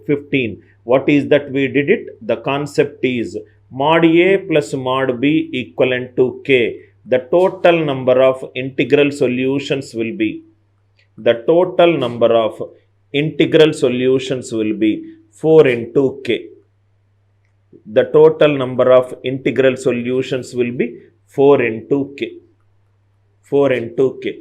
15. What is that we did it? The concept is mod A plus mod B equivalent to K. The total number of integral solutions will be, the total number of integral solutions will be 4 into K. The total number of integral solutions will be 4 into K. 4 into K.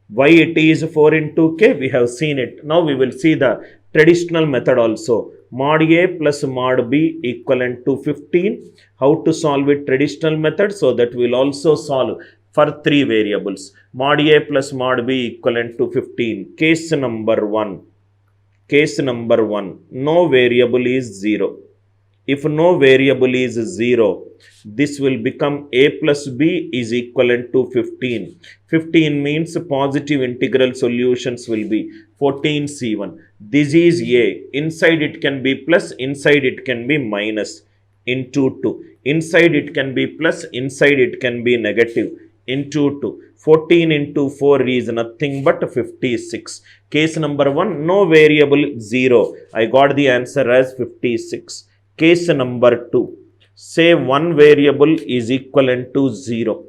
Why it is 4 into K? We have seen it. Now we will see the traditional method also. Mod A plus mod B equivalent to 15. How to solve it? Traditional method. So that we will also solve for 3 variables. Mod A plus mod B equivalent to 15. Case number 1. Case number 1. No variable is 0. If no variable is 0, this will become A plus B is equivalent to 15. 15 means positive integral solutions will be 14C1. This is A. Inside it can be plus, inside it can be minus into 2. Inside it can be plus, inside it can be negative into 2. 14 into 4 is nothing but 56. Case number 1, no variable 0. I got the answer as 56. Case number 2, say one variable is equivalent to 0.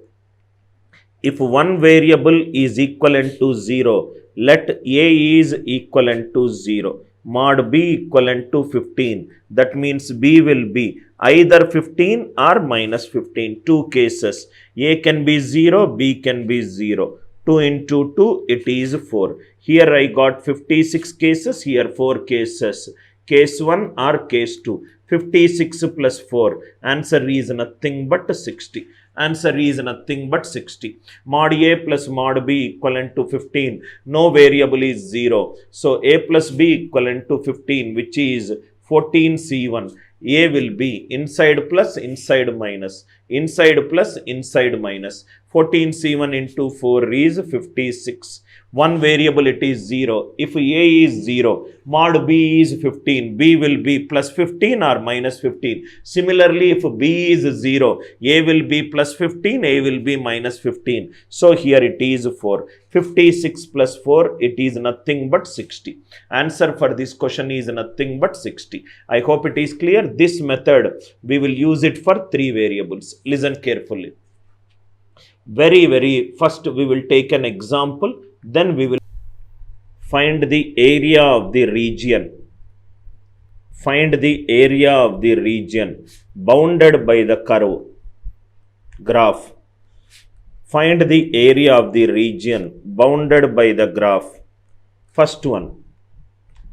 If one variable is equivalent to 0, let A is equivalent to 0. Mod B equivalent to 15. That means B will be either 15 or minus 15. 2 cases. A can be 0, B can be 0. 2 into 2, it is 4. Here I got 56 cases, here 4 cases. Case 1 or case 2. 56 plus 4. Answer is nothing but 60. Answer is nothing but 60. Mod A plus mod B equivalent to 15. No variable is 0. So A plus B equivalent to 15, which is 14C1. A will be inside plus, inside minus. Inside plus, inside minus. 14C1 into 4 is 56. One variable it is 0. If A is 0, mod B is 15. B will be plus 15 or minus 15. Similarly, if B is 0, A will be plus 15, A will be minus 15. So here it is 4. 56 plus 4, it is nothing but 60. Answer for this question is nothing but 60. I hope it is clear. This method, we will use it for 3 variables. Listen carefully. Very first we will take an example, then we will find the area of the region. Find the area of the region bounded by the curve graph. Find the area of the region bounded by the graph. First one,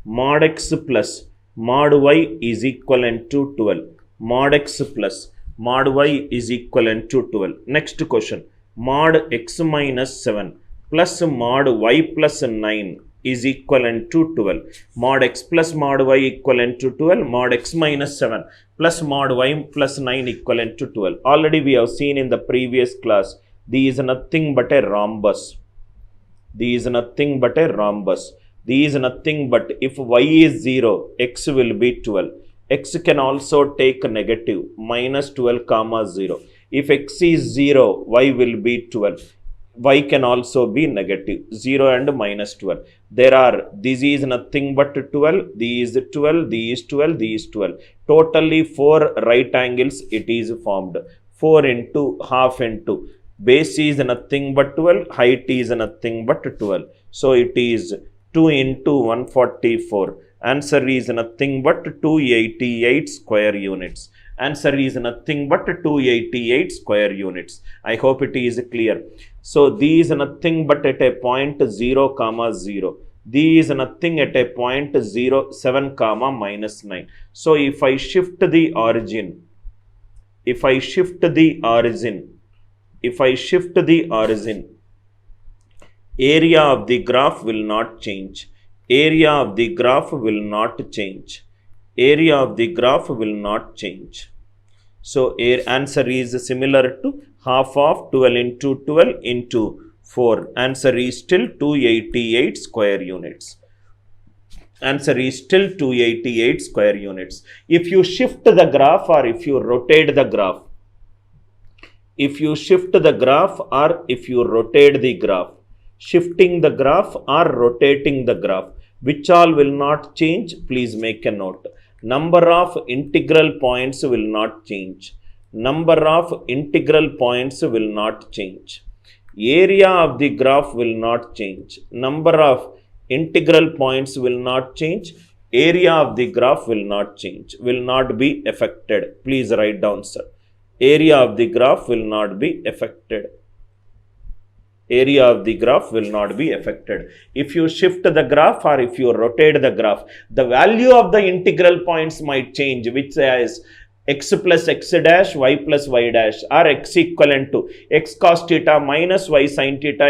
mod x plus mod y is equivalent to 12. Mod x plus mod y is equivalent to 12. Next question, mod x minus 7 plus mod y plus 9 is equivalent to 12. Mod x plus mod y equivalent to 12. Mod x minus 7 plus mod y plus 9 equivalent to 12. Already we have seen in the previous class, this is nothing but a rhombus. This is nothing but a rhombus. This is nothing but if y is 0, x will be 12. X can also take negative, minus 12 comma 0. If x is 0, y will be 12. Y can also be negative, 0 and minus 12. This is nothing but 12, these 12, these 12, these 12. Totally 4 right angles it is formed. 4 into half into. Base is nothing but 12, height is nothing but 12. So it is 2 into 144. Answer is nothing but 288 square units. Answer is nothing but 288 square units. I hope it is clear. So these nothing but at a point 0 comma 0. These nothing at a point 0 7 comma minus 9. So if I shift the origin, area of the graph will not change. Area of the graph will not change. Area of the graph will not change. So answer is similar to half of 12 into 12 into 4. Answer is still 288 square units. Answer is still 288 square units. If you shift the graph or if you rotate the graph, shifting the graph or rotating the graph, Which all will not change? Please make a note. Number of integral points will not change. Number of integral points will not change. Area of the graph will not change. Number of integral points will not change. Area of the graph will not change, will not be affected. Please write down, sir. Area of the graph will not be affected. Area of the graph will not be affected. If you shift the graph or if you rotate the graph, the value of the integral points might change, which is x plus x dash, y plus y dash, or x equivalent to x cos theta minus y sin theta,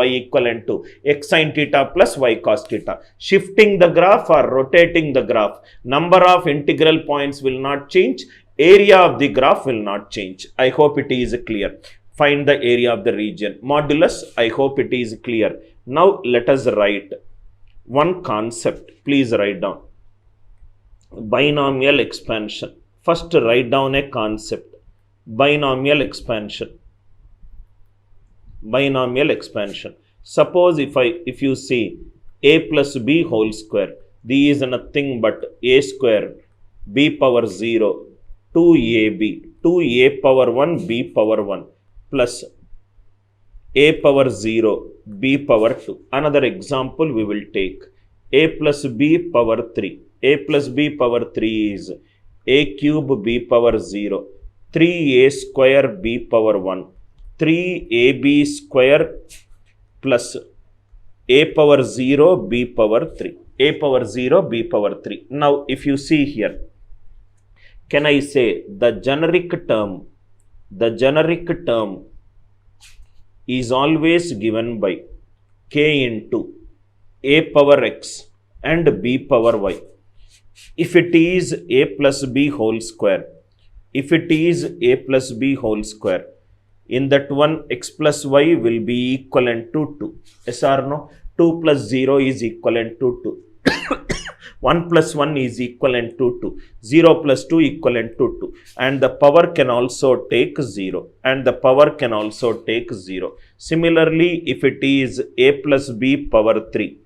y equivalent to x sin theta plus y cos theta. Shifting the graph or rotating the graph, number of integral points will not change. Area of the graph will not change. I hope it is clear. Find the area of the region. Modulus, I hope it is clear. Now let us write one concept. Please write down. Binomial expansion. First write down a concept. Binomial expansion. Binomial expansion. Suppose if you see a plus b whole square, this is nothing but a square b power 0 2ab 2a power 1 b power 1 plus a power 0 b power 2. Another example we will take. A plus b power 3. A plus b power 3 is a cube b power 0 3a square b power 1 3ab square plus a power 0 b power 3. A power 0 b power 3. Now if you see here, can I say the generic term is always given by k into a power x and b power y. If it is a plus b whole square, in that one x plus y will be equivalent to 2. Yes or no? 2 plus 0 is equivalent to 2. 1 plus 1 is equivalent to 2. 0 plus 2 equivalent to 2. And the power can also take 0. Similarly, if it is a plus b power 3,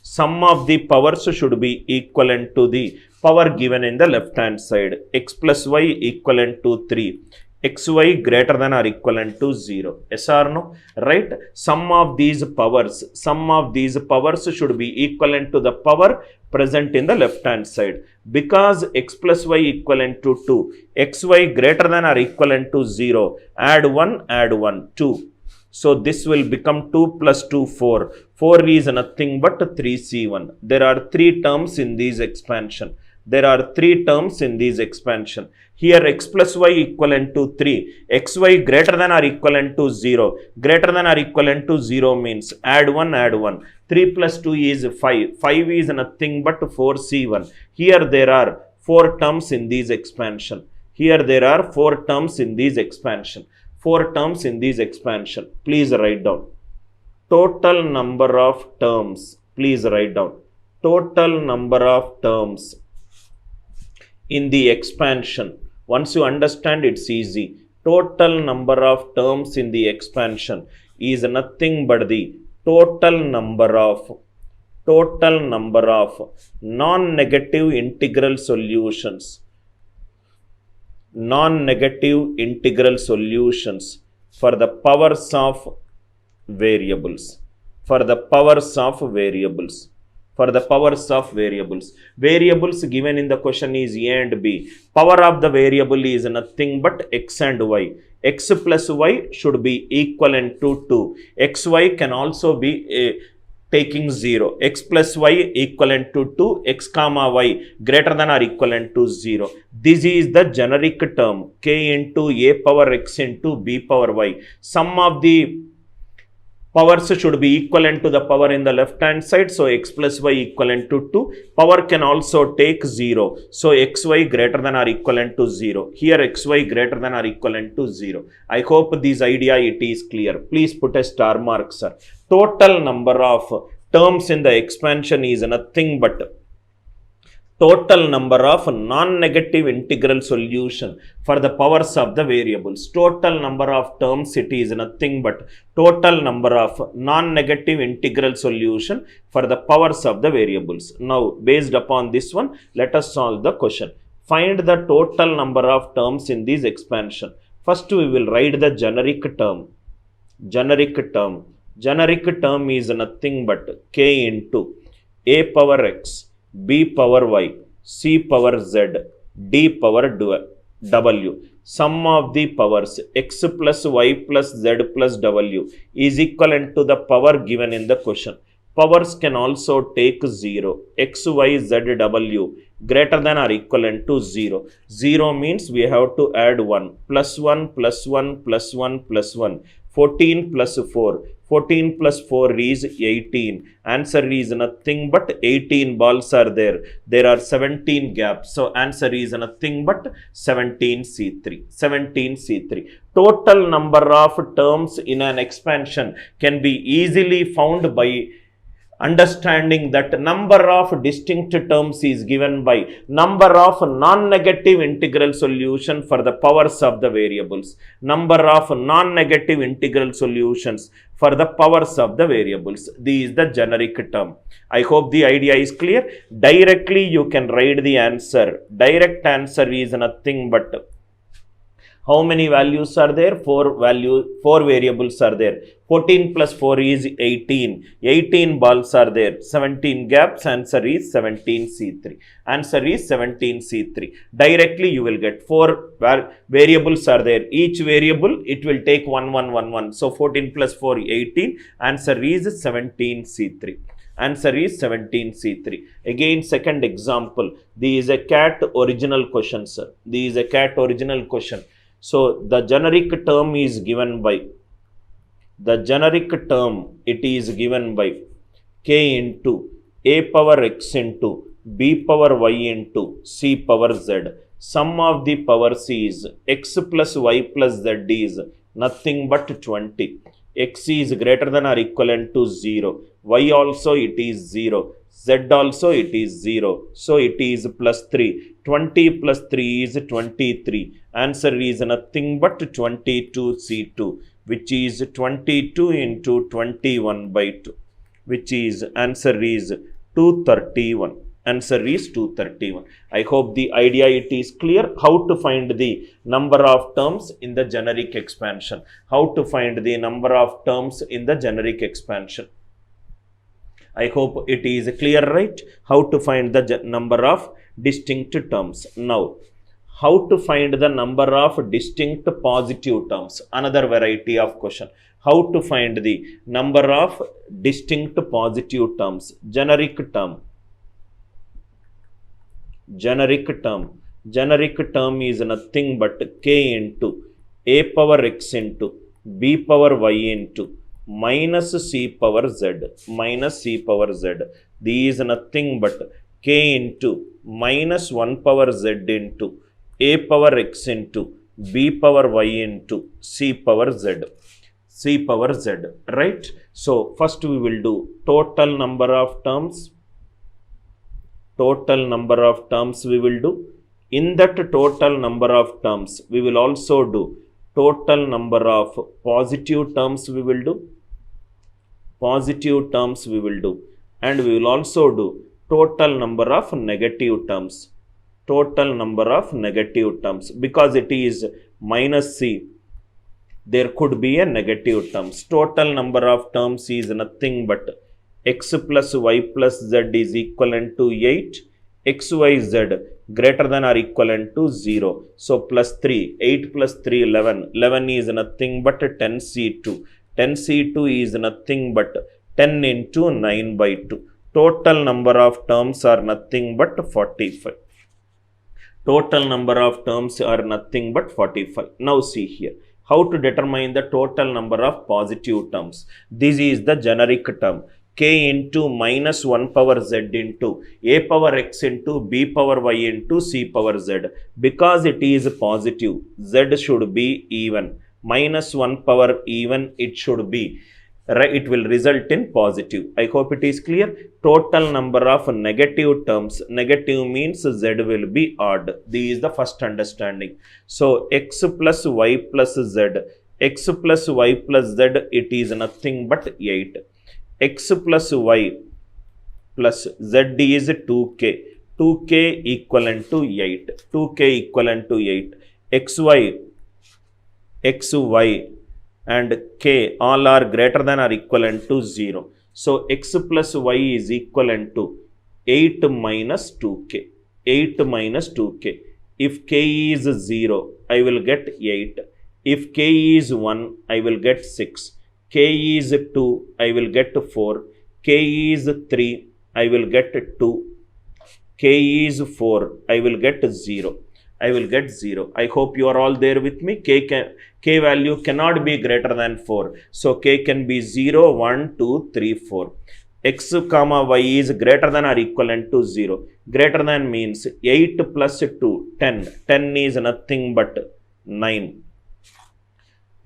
sum of the powers should be equivalent to the power given in the left hand side. X plus y equivalent to 3. xy greater than or equivalent to 0. Yes or no? Right? Sum of these powers should be equivalent to the power present in the left hand side. Because x plus y equivalent to 2, xy greater than or equivalent to 0, add 1, 2. So this will become 2 plus 2, 4. 4 is nothing but 3c1. There are 3 terms in this expansion. Here x plus y equivalent to 3, xy greater than or equivalent to 0. Greater than or equivalent to 0 means add 1. 3 plus 2 is 5. 5 is nothing but 4c1. Here there are 4 terms in this expansion. 4 terms in this expansion. Please write down. Total number of terms. Please write down. Total number of terms in the expansion. Once you understand, it's easy. Total number of terms in the expansion is nothing but the total number of non-negative integral solutions. Non-negative integral solutions for the powers of variables. Variables given in the question is a and b. Power of the variable is nothing but x and y. X plus y should be equivalent to 2. xy can also be taking 0. X plus y equivalent to 2. X comma y greater than or equivalent to 0. This is the generic term k into a power x into b power y. Sum of the powers should be equivalent to the power in the left hand side. So x plus y equivalent to 2. Power can also take 0. So xy greater than or equivalent to 0. Here xy greater than or equivalent to 0. I hope this idea it is clear. Please put a star mark, sir. Total number of terms in the expansion is nothing but total number of non-negative integral solution for the powers of the variables. Total number of terms, it is nothing but total number of non-negative integral solution for the powers of the variables. Now, based upon this one, let us solve the question. Find the total number of terms in this expansion. First, we will write the generic term. Generic term. Generic term is nothing but k into a power x, b power y, c power z, d power w. Sum of the powers x plus y plus z plus w is equivalent to the power given in the question. Powers can also take 0. X, y, z, w greater than or equivalent to 0. 0 means we have to add 1. Plus 1, plus 1, plus 1, plus 1. 14 plus 4. 14 plus 4 is 18. Answer is nothing but 18 balls are there. There are 17 gaps. So answer is nothing but 17C3. 17C3. Total number of terms in an expansion can be easily found by understanding that number of distinct terms is given by number of non-negative integral solution for the powers of the variables. Number of non-negative integral solutions for the powers of the variables. This is the generic term. I hope the idea is clear. Directly you can write the answer. Direct answer is nothing but how many values are there? 4 variables are there. 14 plus 4 is 18. 18 balls are there. 17 gaps. Answer is 17C3. Answer is 17C3. Directly you will get 4 variables are there. Each variable, it will take 1, 1, 1, 1. So 14 plus 4, 18. Answer is 17C3. Answer is 17C3. Again, second example. This is a cat original question, sir. This is a cat original question. So, the generic term is given by, it is given by k into a power x into b power y into c power z. Sum of the powers is x plus y plus z is nothing but 20. X is greater than or equivalent to 0. Y also it is 0. Z also it is 0. So it is plus 3. 20 plus 3 is 23. Answer is nothing but 22C2, which is 22 into 21 by 2, which is answer is 231. Answer is 231. I hope the idea it is clear how to find the number of terms in the generic expansion. How to find the number of terms in the generic expansion. I hope it is clear, right? How to find the number of distinct terms. Now, how to find the number of distinct positive terms? Another variety of question. How to find the number of distinct positive terms? Generic term. Generic term. Generic term is nothing but k into a power x into b power y into minus c power z. Minus c power z. This is nothing but k into minus 1 power z into a power x into b power y into c power z. C power z. Right? So, first we will do total number of terms. Total number of terms we will do. In that total number of terms, we will also do total number of positive terms we will do. Positive terms we will do. And we will also do total number of negative terms. Total number of negative terms. Because it is minus c, there could be a negative terms. Total number of terms is nothing but x plus y plus z is equivalent to 8, x, y, z greater than or equivalent to 0. So, plus 3, 8 plus 3, 11. 11 is nothing but 10C2. 10C2 is nothing but 10 into 9 by 2. Total number of terms are nothing but 45. Total number of terms are nothing but 45. Now, see here. How to determine the total number of positive terms? This is the generic term. K into minus 1 power z into a power x into b power y into c power z. Because it is positive, z should be even. Minus 1 power even, it should be it will result in positive. I hope it is clear. Total number of negative terms, negative means z will be odd. This is the first understanding. So x plus y plus z, x plus y plus z, it is nothing but 8. X plus y plus z is 2k, 2k equivalent to 8, 2k equivalent to 8. xy and k all are greater than or equivalent to 0. So x plus y is equivalent to 8 minus 2k, 8 minus 2k. If k is 0, I will get 8. If k is 1, I will get 6. K is 2, I will get 4. K is 3, I will get 2. K is 4, I will get 0. I will get 0. I hope you are all there with me. K value cannot be greater than 4. So k can be 0, 1, 2, 3, 4. X comma y is greater than or equivalent to 0. Greater than means 8 plus 2, 10. 10 is nothing but 9.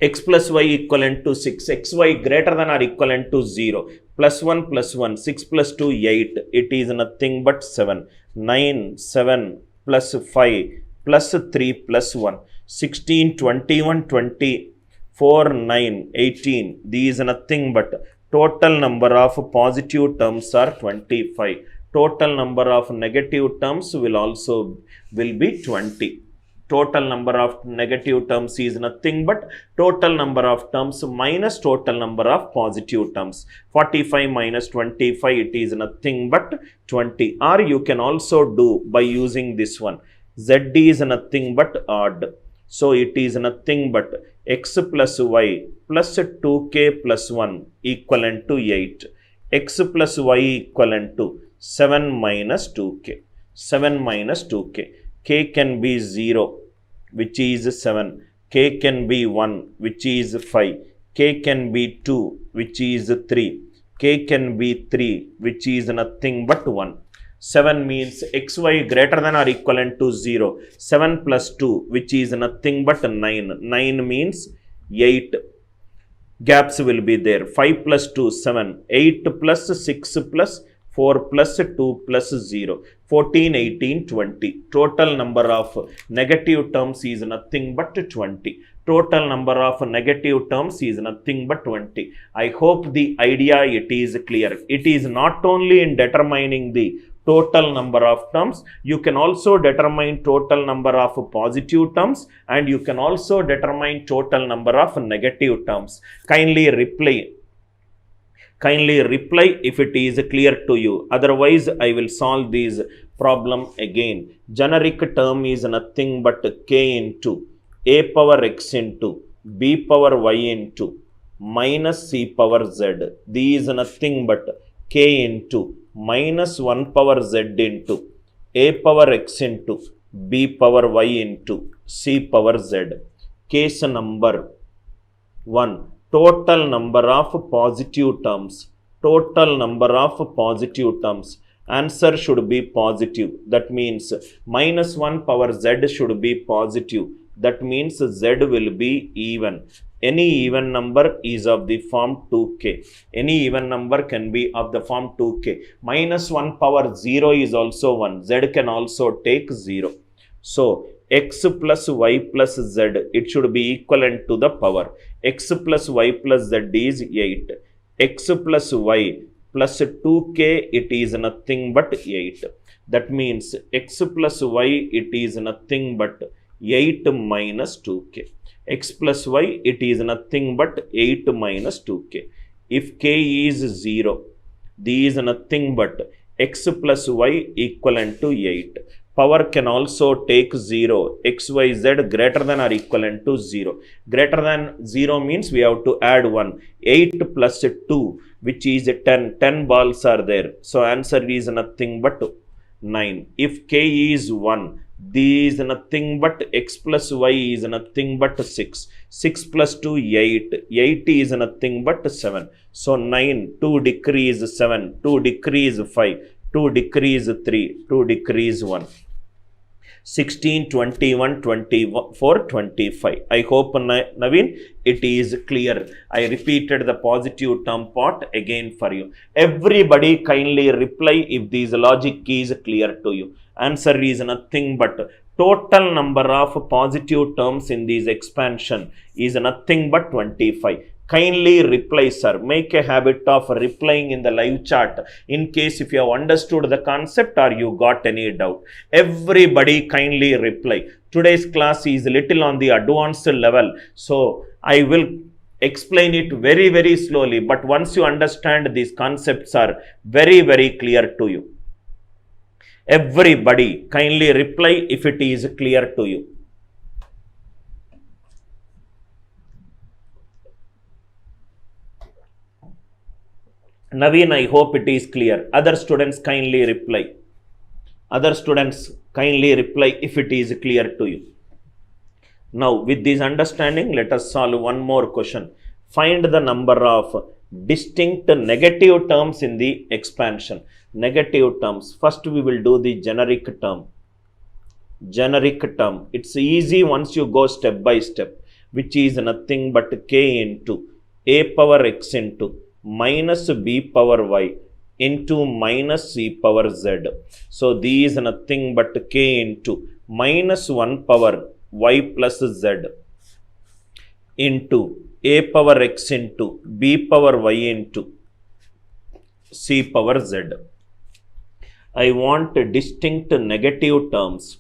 X plus y equivalent to 6. Xy greater than or equivalent to 0. Plus 1 plus 1. 6 plus 2, 8. It is nothing but 7. 9, 7 plus 5 plus 3 plus 1. 16, 21, 24, 9, 18. These are nothing but total number of positive terms are 25. Total number of negative terms will be 20. Total number of negative terms is nothing but total number of terms minus total number of positive terms. 45 minus 25, it is nothing but 20. Or you can also do by using this one. Z is nothing but odd. So it is nothing but x plus y plus 2k plus 1 equivalent to 8. X plus y equivalent to 7 minus 2k. 7 minus 2k. K can be 0, which is 7. K can be 1, which is 5. K can be 2, which is 3. K can be 3, which is nothing but 1. 7 means xy greater than or equivalent to 0. 7 plus 2, which is nothing but 9. 9 means 8. Gaps will be there. 5 plus 2, 7. 8 plus 6 plus 4 plus 2 plus 0. 14, 18, 20. Total number of negative terms is nothing but 20. Total number of negative terms is nothing but 20. I hope the idea it is clear. It is not only in determining the total number of terms, you can also determine total number of positive terms, and you can also determine total number of negative terms. Kindly reply if it is clear to you. Otherwise, I will solve this problem again. Generic term is nothing but k into a power x into b power y into minus c power z. This is nothing but k into minus 1 power z into a power x into b power y into c power z. Case number 1. Total number of positive terms. Total number of positive terms. Answer should be positive. That means minus 1 power z should be positive. That means z will be even. Any even number is of the form 2k. Any even number can be of the form 2k. Minus 1 power 0 is also 1. Z can also take 0. So, x plus y plus z, it should be equivalent to the power. X plus y plus z is 8. X plus y plus 2k, it is nothing but 8. That means x plus y, it is nothing but 8 minus 2k. X plus y, it is nothing but 8 minus 2k. If k is 0, this is nothing but x plus y equivalent to 8. Power can also take 0. X, y, z greater than or equivalent to 0. Greater than 0 means we have to add 1. 8 plus 2, which is 10. 10 balls are there. So answer is nothing but 9. If k is 1, this is nothing but x plus y is nothing but 6. 6 plus 2, 8. 8 is nothing but 7. So 9, 2 decrease 7, 2 decrease 5, 2 decrease 3, 2 decrease 1. 16, 21, 24, 25. I hope, Naveen, it is clear. I repeated the positive term part again for you. Everybody kindly reply if this logic is clear to you. Answer is nothing but total number of positive terms in this expansion is nothing but 25. Kindly reply, sir. Make a habit of replying in the live chat in case if you have understood the concept or you got any doubt. Everybody kindly reply. Today's class is little on the advanced level, so I will explain it very, very slowly. But once you understand, these concepts are very, very clear to you. Everybody kindly reply if it is clear to you. Naveen, I hope it is clear. Other students kindly reply. Other students kindly reply if it is clear to you. Now, with this understanding, let us solve one more question. Find the number of distinct negative terms in the expansion. Negative terms. First, we will do the generic term. Generic term. It's easy once you go step by step, which is nothing but k into a power x into minus b power y into minus c power z. So, these is nothing but k into minus 1 power y plus z into a power x into b power y into c power z. I want distinct negative terms.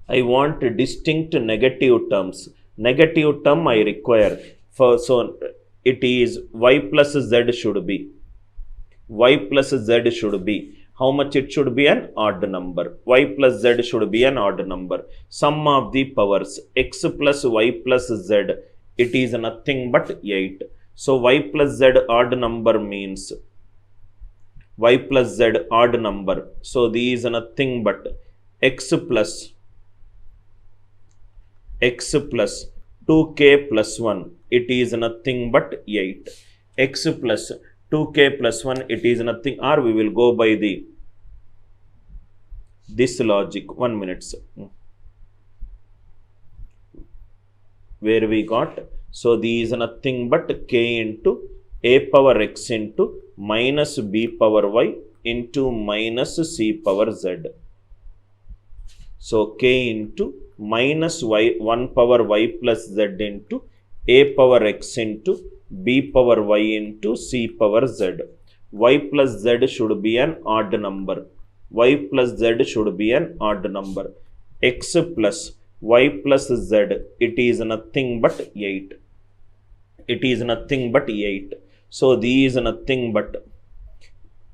I want distinct negative terms. Negative term I require. So, it is y plus z should be. Y plus z should be. How much it should be? An odd number. Y plus z should be an odd number. Sum of the powers x plus y plus z, it is nothing but 8. So, y plus z odd number means y plus z odd number. So, these is nothing but x plus 2k plus 1, it is nothing but 8. X plus 2k plus 1, it is nothing, or we will go by this logic. 1 minute, sir. Where we got? So, these is nothing but k into a power x into minus b power y into minus c power z. So, k into minus y 1 power y plus z into a power x into b power y into c power z. Y plus z should be an odd number. Y plus z should be an odd number. X plus y plus z, it is nothing but 8. It is nothing but 8. So, these is nothing but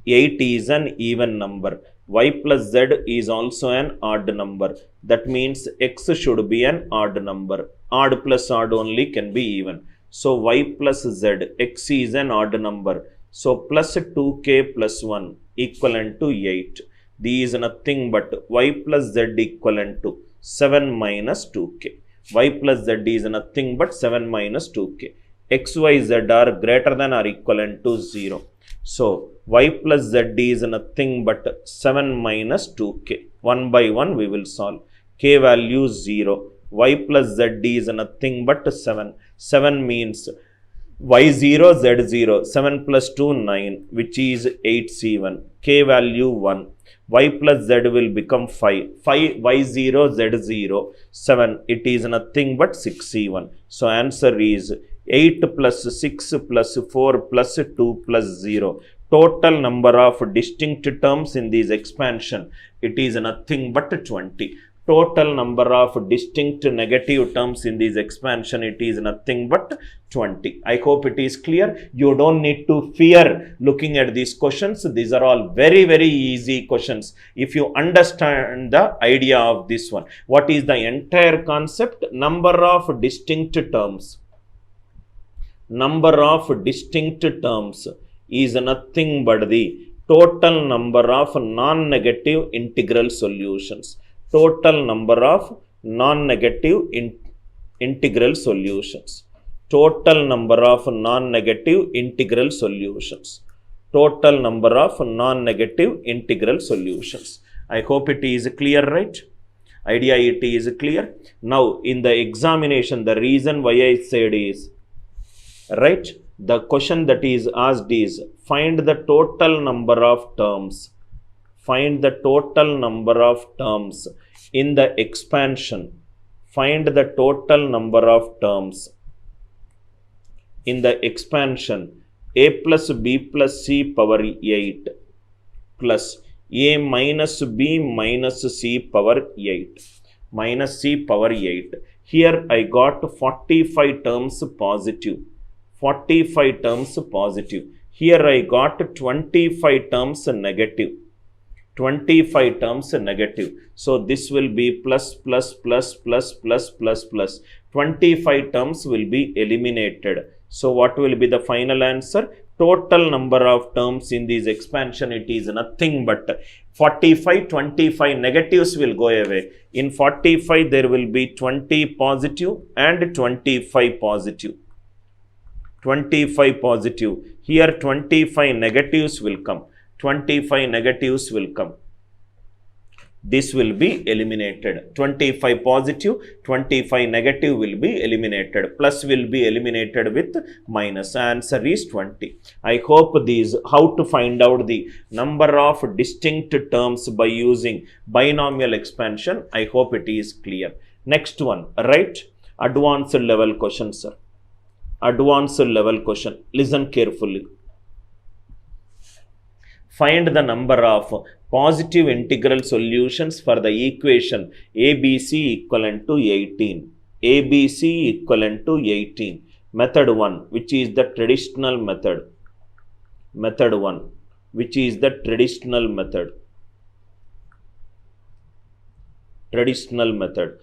8 is an even number. Y plus z is also an odd number. That means x should be an odd number. Odd plus odd only can be even. So, y plus z, x is an odd number. So, plus 2k plus 1 equivalent to 8. These is nothing but y plus z equivalent to 7 minus 2k. Y plus z is nothing but 7 minus 2k. X, y, z are greater than or equivalent to 0. So, y plus z is nothing but 7 minus 2k. One by one we will solve. K value 0. Y plus z is nothing but 7. 7 means y0, z0. 7 plus 2, 9, which is 8c1. K value 1. Y plus z will become 5. 5, y0, z0. 7. It is nothing but 6c1. So, answer is 8 plus 6 plus 4 plus 2 plus 0. Total number of distinct terms in this expansion, it is nothing but 20. Total number of distinct negative terms in this expansion, it is nothing but 20. I hope it is clear. You don't need to fear looking at these questions. These are all very, very easy questions. If you understand the idea of this one, what is the entire concept? Number of distinct terms. Number of distinct terms is nothing but the total number of non-negative integral solutions. Total number of non-negative integral solutions. Total number of non-negative integral solutions. Total number of non-negative integral solutions. I hope it is clear, right? Idea it is clear. Now in the examination, the reason why I said is, right, the question that is asked is find the total number of terms. Find the total number of terms in the expansion. Find the total number of terms in the expansion a plus b plus c power 8 plus a minus b minus c power 8 minus c power 8. Here I got 45 terms positive. 45 terms positive. Here I got 25 terms negative. 25 terms negative. So this will be plus plus plus plus plus plus plus. 25 terms will be eliminated. So what will be the final answer? Total number of terms in this expansion, it is nothing but 45, 25 negatives will go away. In 45 there will be 20 positive and 25 positive. 25 positive. Here 25 negatives will come. 25 negatives will come. This will be eliminated. 25 positive, 25 negative will be eliminated. Plus will be eliminated with minus. Answer is 20. I hope these, how to find out the number of distinct terms by using binomial expansion, I hope it is clear. Next one, right? Advanced level question, sir. Advanced level question. Listen carefully. Find the number of positive integral solutions for the equation ABC equivalent to 18. ABC equivalent to 18. Method 1, which is the traditional method. Method 1, which is the traditional method. Traditional method.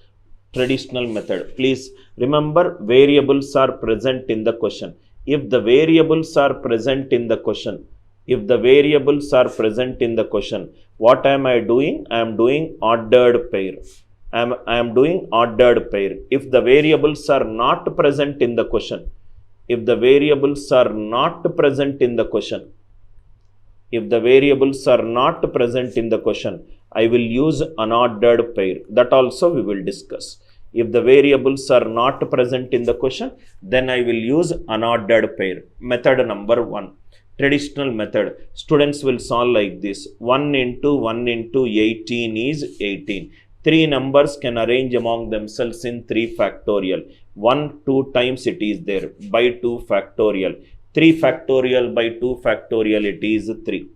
Traditional method. Please remember, variables are present in the question. If the variables are present in the question, if the variables are present in the question, what am I doing? I am doing ordered pair. I am doing ordered pair. If the variables are not present in the question, if the variables are not present in the question, if the variables are not present in the question, I will use unordered pair. That also we will discuss. If the variables are not present in the question, then I will use unordered pair. Method number 1. Traditional method. Students will solve like this. 1 into 1 into 18 is 18. 3 numbers can arrange among themselves in 3 factorial. 1, 2 times it is there by 2 factorial. 3 factorial by 2 factorial, it is 3.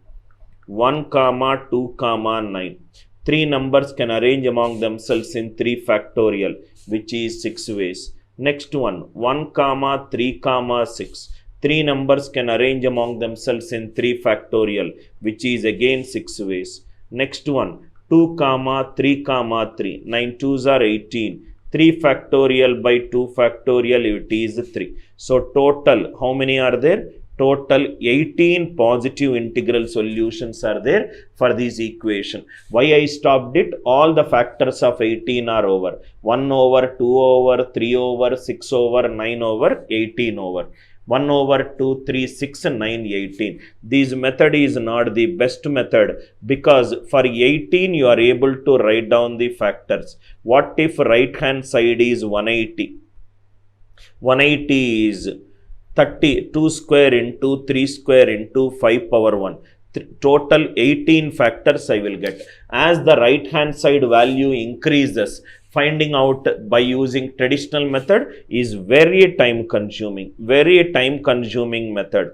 1 comma 2 comma 9. 3 numbers can arrange among themselves in 3 factorial, which is 6 ways. Next one, 1 comma 3 comma 6. 3 numbers can arrange among themselves in 3 factorial, which is again 6 ways. Next one, 2 comma 3 comma 3. 9 2s are 18. 3 factorial by 2 factorial, it is 3. So total, how many are there? Total 18 positive integral solutions are there for this equation. Why I stopped it? All the factors of 18 are over. 1 over, 2 over, 3 over, 6 over, 9 over, 18 over. 1 over 2, 3, 6, 9, 18. This method is not the best method because for 18 you are able to write down the factors. What if right hand side is 180? 180 is 30, 2 square into 3 square into 5 power 1. Total 18 factors I will get. As the right hand side value increases, finding out by using traditional method is very time consuming. Very time consuming method.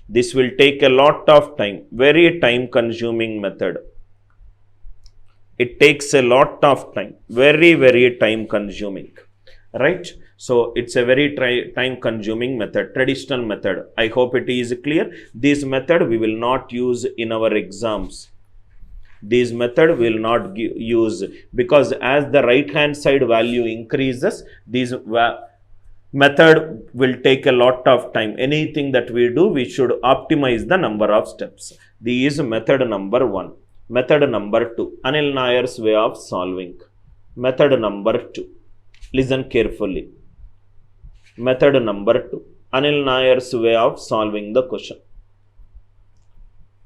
This will take a lot of time. Very time consuming method. It takes a lot of time. Very time consuming. Right? So it's a very time consuming method, traditional method. I hope it is clear. This method we will not use in our exams. This method will not use because as the right hand side value increases, this method will take a lot of time. Anything that we do, we should optimize the number of steps. This is method number 1. Method number 2, Anil Nair's way of solving. Method number 2. Listen carefully. Method number 2, Anil Nair's way of solving the question.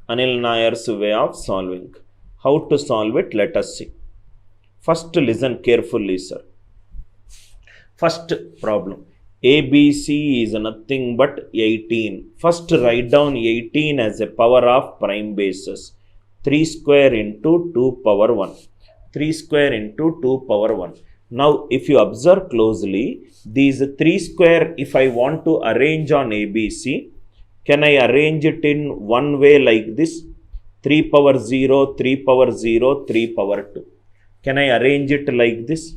Anil Nair's way of solving. How to solve it? Let us see. First listen carefully, sir. First problem. ABC is nothing but 18. First write down 18 as a power of prime bases. 3 square into 2 power 1. 3 square into 2 power 1. Now if you observe closely, these 3 square, if I want to arrange on ABC, can I arrange it in one way like this? 3 power 0, 3 power 0, 3 power 2. Can I arrange it like this?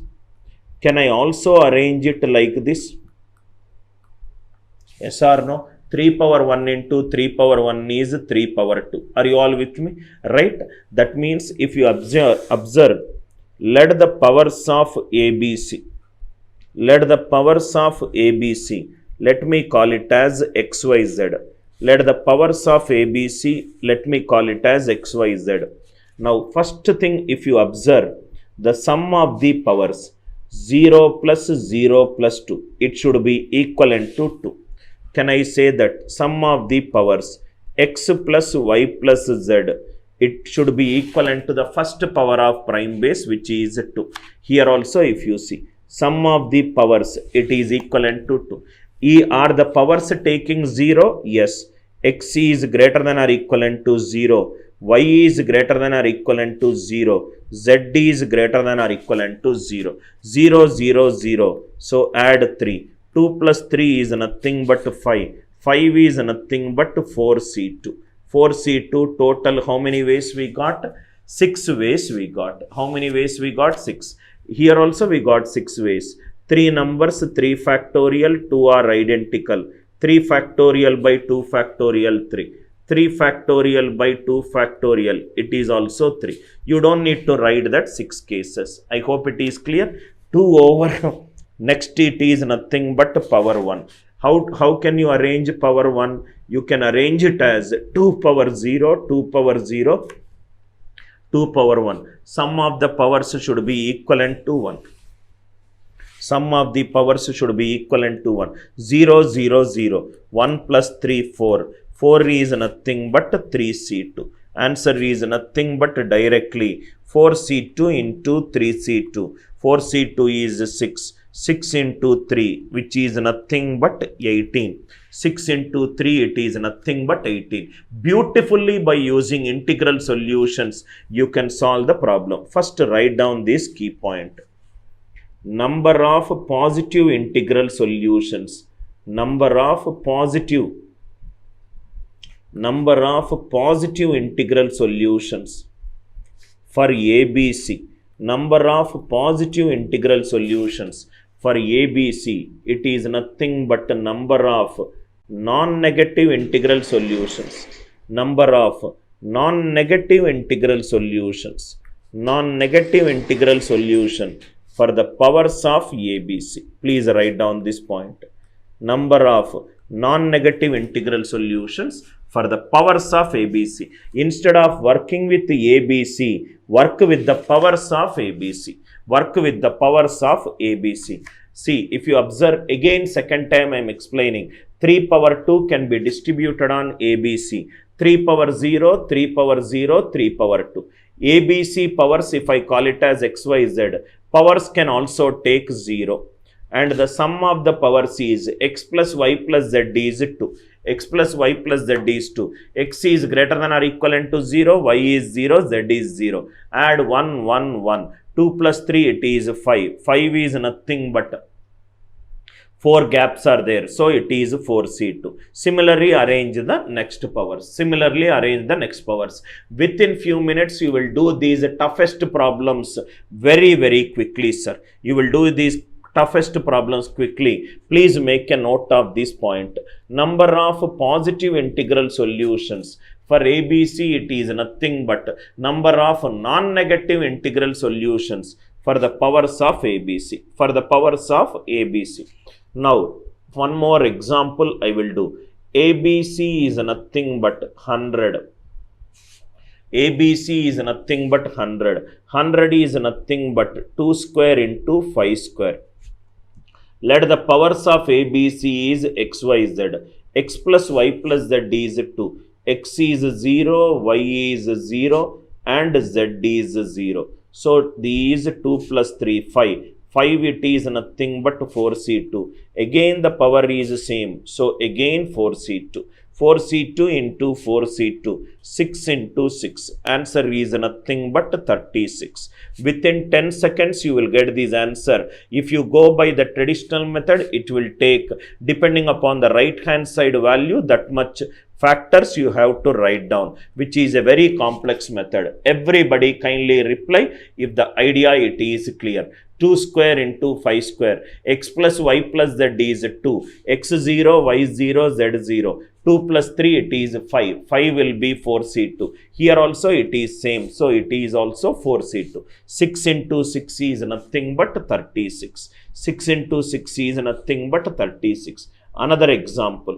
Can I also arrange it like this? Yes or no? 3 power 1 into 3 power 1 is 3 power 2. Are you all with me? Right? That means if you observe, let the powers of ABC, let me call it as XYZ. Let the powers of ABC, let me call it as XYZ. Now, first thing, if you observe, the sum of the powers, 0 plus 0 plus 2, it should be equivalent to 2. Can I say that sum of the powers, x plus y plus z, it should be equivalent to the first power of prime base, which is 2. Here also, if you see, sum of the powers, it is equivalent to 2. Are the powers taking 0? Yes. X is greater than or equivalent to 0. Y is greater than or equivalent to 0. Z is greater than or equivalent to 0. 0, 0, 0. So add 3. 2 plus 3 is nothing but 5. 5 is nothing but 4C2. 4C2 total, how many ways we got? 6 ways we got. How many ways we got? 6. Here also we got 6 ways. 3 numbers, 3 factorial, 2 are identical. 3 factorial by 2 factorial, 3. 3 factorial by 2 factorial, it is also 3. You don't need to write that 6 cases. I hope it is clear. 2 over, next it is nothing but power 1. How can you arrange power 1? You can arrange it as 2 power 0, 2 power 0, 2 power 1. Sum of the powers should be equivalent to 1. Sum of the powers should be equivalent to 1. 0, 0, 0. 1 plus 3, 4. 4 is nothing but 3C2. Answer is nothing but directly 4C2 into 3C2. 4C2 is 6. 6 into 3, which is nothing but 18. 6 into 3, it is nothing but 18. Beautifully, by using integral solutions, you can solve the problem. First, write down this key point. Number of positive integral solutions. Number of positive integral solutions for ABC. Number of positive integral solutions for ABC, it is nothing but a number of non-negative integral solutions. Number of non-negative integral solutions. Non-negative integral solution for the powers of ABC. Please write down this point. Number of non-negative integral solutions for the powers of ABC. Instead of working with ABC, work with the powers of ABC. Work with the powers of ABC. See, if you observe again, second time I am explaining, 3 power 2 can be distributed on ABC. 3 power 0, 3 power 0, 3 power 2. ABC powers, if I call it as XYZ, powers can also take 0. And the sum of the powers is x plus y plus z is 2. X plus y plus z is 2. X is greater than or equivalent to 0. Y is 0. Z is 0. Add 1, 1, 1. 2 plus 3, it is 5. 5 is nothing but 4 gaps are there. So, it is 4C2. Similarly, arrange the next powers. Similarly, arrange the next powers. Within few minutes, you will do these toughest problems very, very quickly, sir. You will do these toughest problems quickly. Please make a note of this point. Number of positive integral solutions. For ABC, it is nothing but number of non-negative integral solutions for the powers of ABC. For the powers of ABC. Now, one more example I will do. ABC is nothing but 100. ABC is nothing but 100. 100 is nothing but 2 square into 5 square. Let the powers of ABC is XYZ. X plus Y plus Z is 2. X is 0, Y is 0 and Z is 0. So these 2 plus 3, 5. 5 it is nothing but 4C2. Again the power is same. So again 4C2. 4C2 into 4C2. 6 into 6. Answer is nothing but 36. Within 10 seconds you will get this answer. If you go by the traditional method, it will take, depending upon the right hand side value, that much factors you have to write down, which is a very complex method. Everybody kindly reply if the idea it is clear. 2 square into 5 square. X plus y plus z is 2. X0, y0, z0. 2 plus 3 it is 5. 5 will be 4C2. Here also it is same. So it is also 4C2. 6 into 6 is nothing but 36. 6 into 6 is nothing but 36. Another example.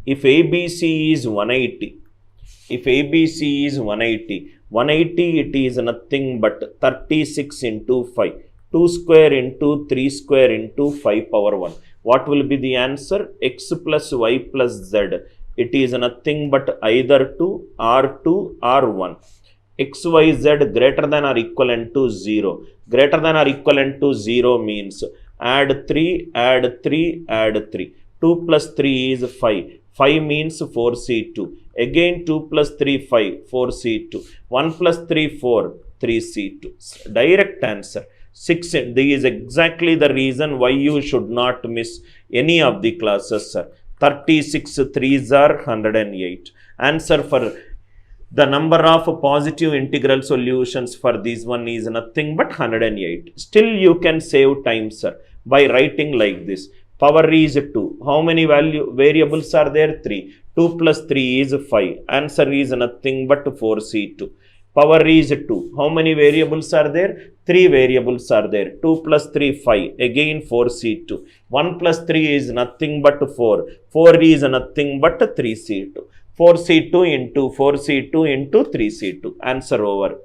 If ABC is 180, if ABC is 180, 180 it is nothing but 36 into 5. 2 square into 3 square into 5 power 1. What will be the answer? X plus y plus z. It is nothing but either 2 or 2 or 1. X, y, z greater than or equivalent to 0. Greater than or equivalent to 0 means add 3, add 3, add 3. 2 plus 3 is 5. 5 means 4C2. Again 2 plus 3, 5, 4C2. 1 plus 3, 4, 3C2. Direct answer. 6. This is exactly the reason why you should not miss any of the classes, sir. 36 3s are 108. Answer for the number of positive integral solutions for this one is nothing but 108. Still you can save time, sir, by writing like this. Power is 2. How many variables are there? 3. 2 plus 3 is 5. Answer is nothing but 4C2. Power is 2. How many variables are there? 3 variables are there. 2 plus 3, 5. Again 4C2. 1 plus 3 is nothing but 4. 4 is nothing but 3C2. 4C2 into 4C2 into 3C2. Answer over.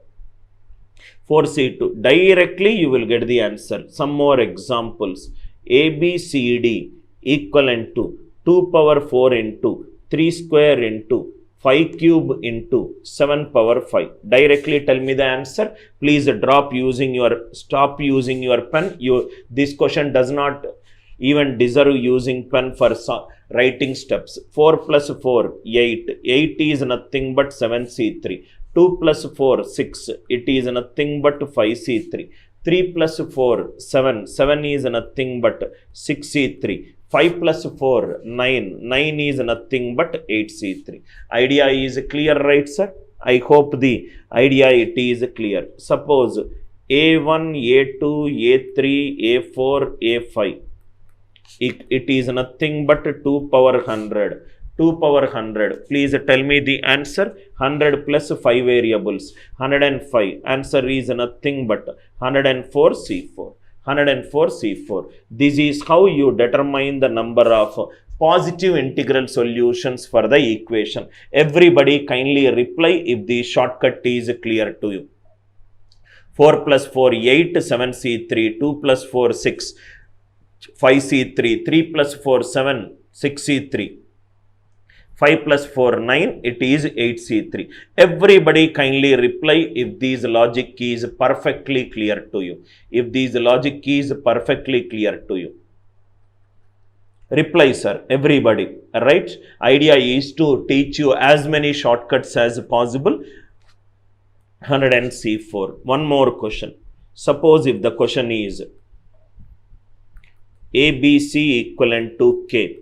4C2. Directly you will get the answer. Some more examples. ABCD equivalent to 2 power 4 into 3 square into 5 cube into 7 power 5. Directly tell me the answer. Please stop using your pen. This question does not even deserve using pen for writing steps. 4 plus 4, 8. 8 is nothing but 7C3. 2 plus 4, 6. It is nothing but 5C3. 3 plus 4, 7. 7 is nothing but 6C3. 5 plus 4, 9. 9 is nothing but 8C3. Idea is clear, right, sir? I hope the idea it is clear. Suppose A1, A2, A3, A4, A5. It is nothing but 2 power 100. 2 power 100. Please tell me the answer. 100 plus 5 variables. 105. Answer is nothing but 104C4. 104C4. This is how you determine the number of positive integral solutions for the equation. Everybody kindly reply if the shortcut is clear to you. 4 plus 4, 8, 7C3. 2 plus 4, 6, 5C3. 3 plus 4, 7, 6C3. 5 plus 4, 9, it is 8C3. Everybody kindly reply if this logic is perfectly clear to you. If this logic is perfectly clear to you. Reply, sir, everybody, right? Idea is to teach you as many shortcuts as possible. 100C4. One more question. Suppose if the question is ABC equivalent to K.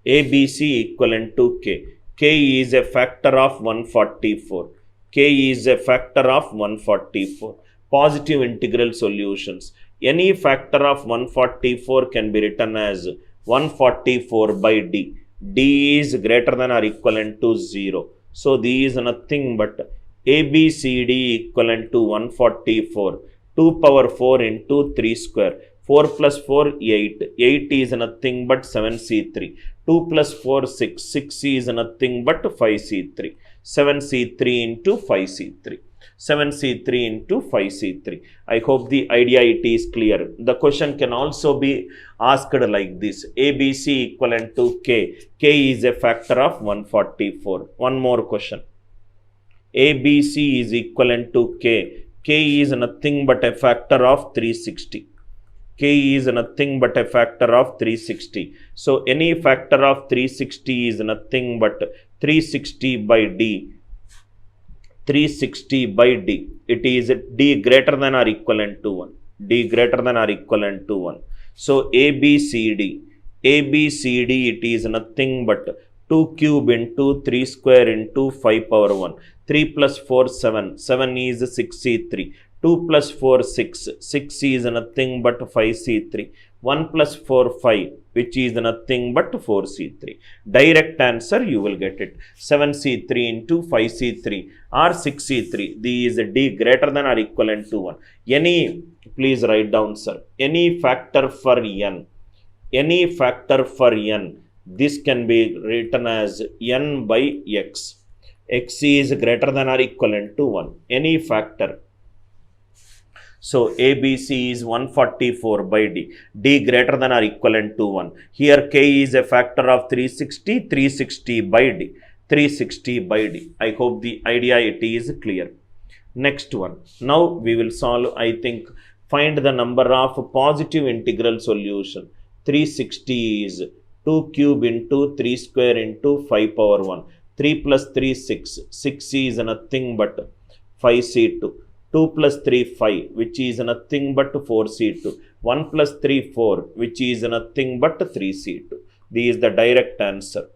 ABC equivalent to K. K is a factor of 144. K is a factor of 144. Positive integral solutions. Any factor of 144 can be written as 144 by D. D is greater than or equivalent to 0. So, this is nothing but ABCD equivalent to 144. 2 power 4 into 3 square. 4 plus 4, 8. 8 is nothing but 7C3. 2 plus 4, 6. 6 is nothing but 5C3. 7C3 into 5C3. 7C3 into 5C3. I hope the idea it is clear. The question can also be asked like this. ABC equivalent to K. K is a factor of 144. One more question. ABC is equivalent to K. K is nothing but a factor of 360. K is nothing but a factor of 360. So any factor of 360 is nothing but 360 by D. 360 by D. It is D greater than or equivalent to 1. D greater than or equivalent to 1. So ABCD. ABCD, it is nothing but 2 cube into 3 square into 5 power 1. 3 plus 4, 7. 7 is 6C3. 2 plus 4, 6. 6 is nothing but 5C3. 1 plus 4, 5, which is nothing but 4C3. Direct answer, you will get it. 7C3 into 5C3 or 6C3. This is D greater than or equivalent to 1. Any, please write down, sir. Any factor for N. Any factor for N. This can be written as N by X. X is greater than or equivalent to 1. Any factor. So ABC is 144 by D. D greater than or equivalent to 1. Here K is a factor of 360. 360 by D. 360 by D. I hope the idea it is clear. Next one. Now we will solve, I think, find the number of positive integral solution. 360 is 2 cube into 3 square into 5 power 1. 3 plus 3, 6. 6 is nothing but 5C2. 2 plus 3, 5, which is nothing but 4C2. 1 plus 3, 4, which is nothing but 3C2. This is the direct answer.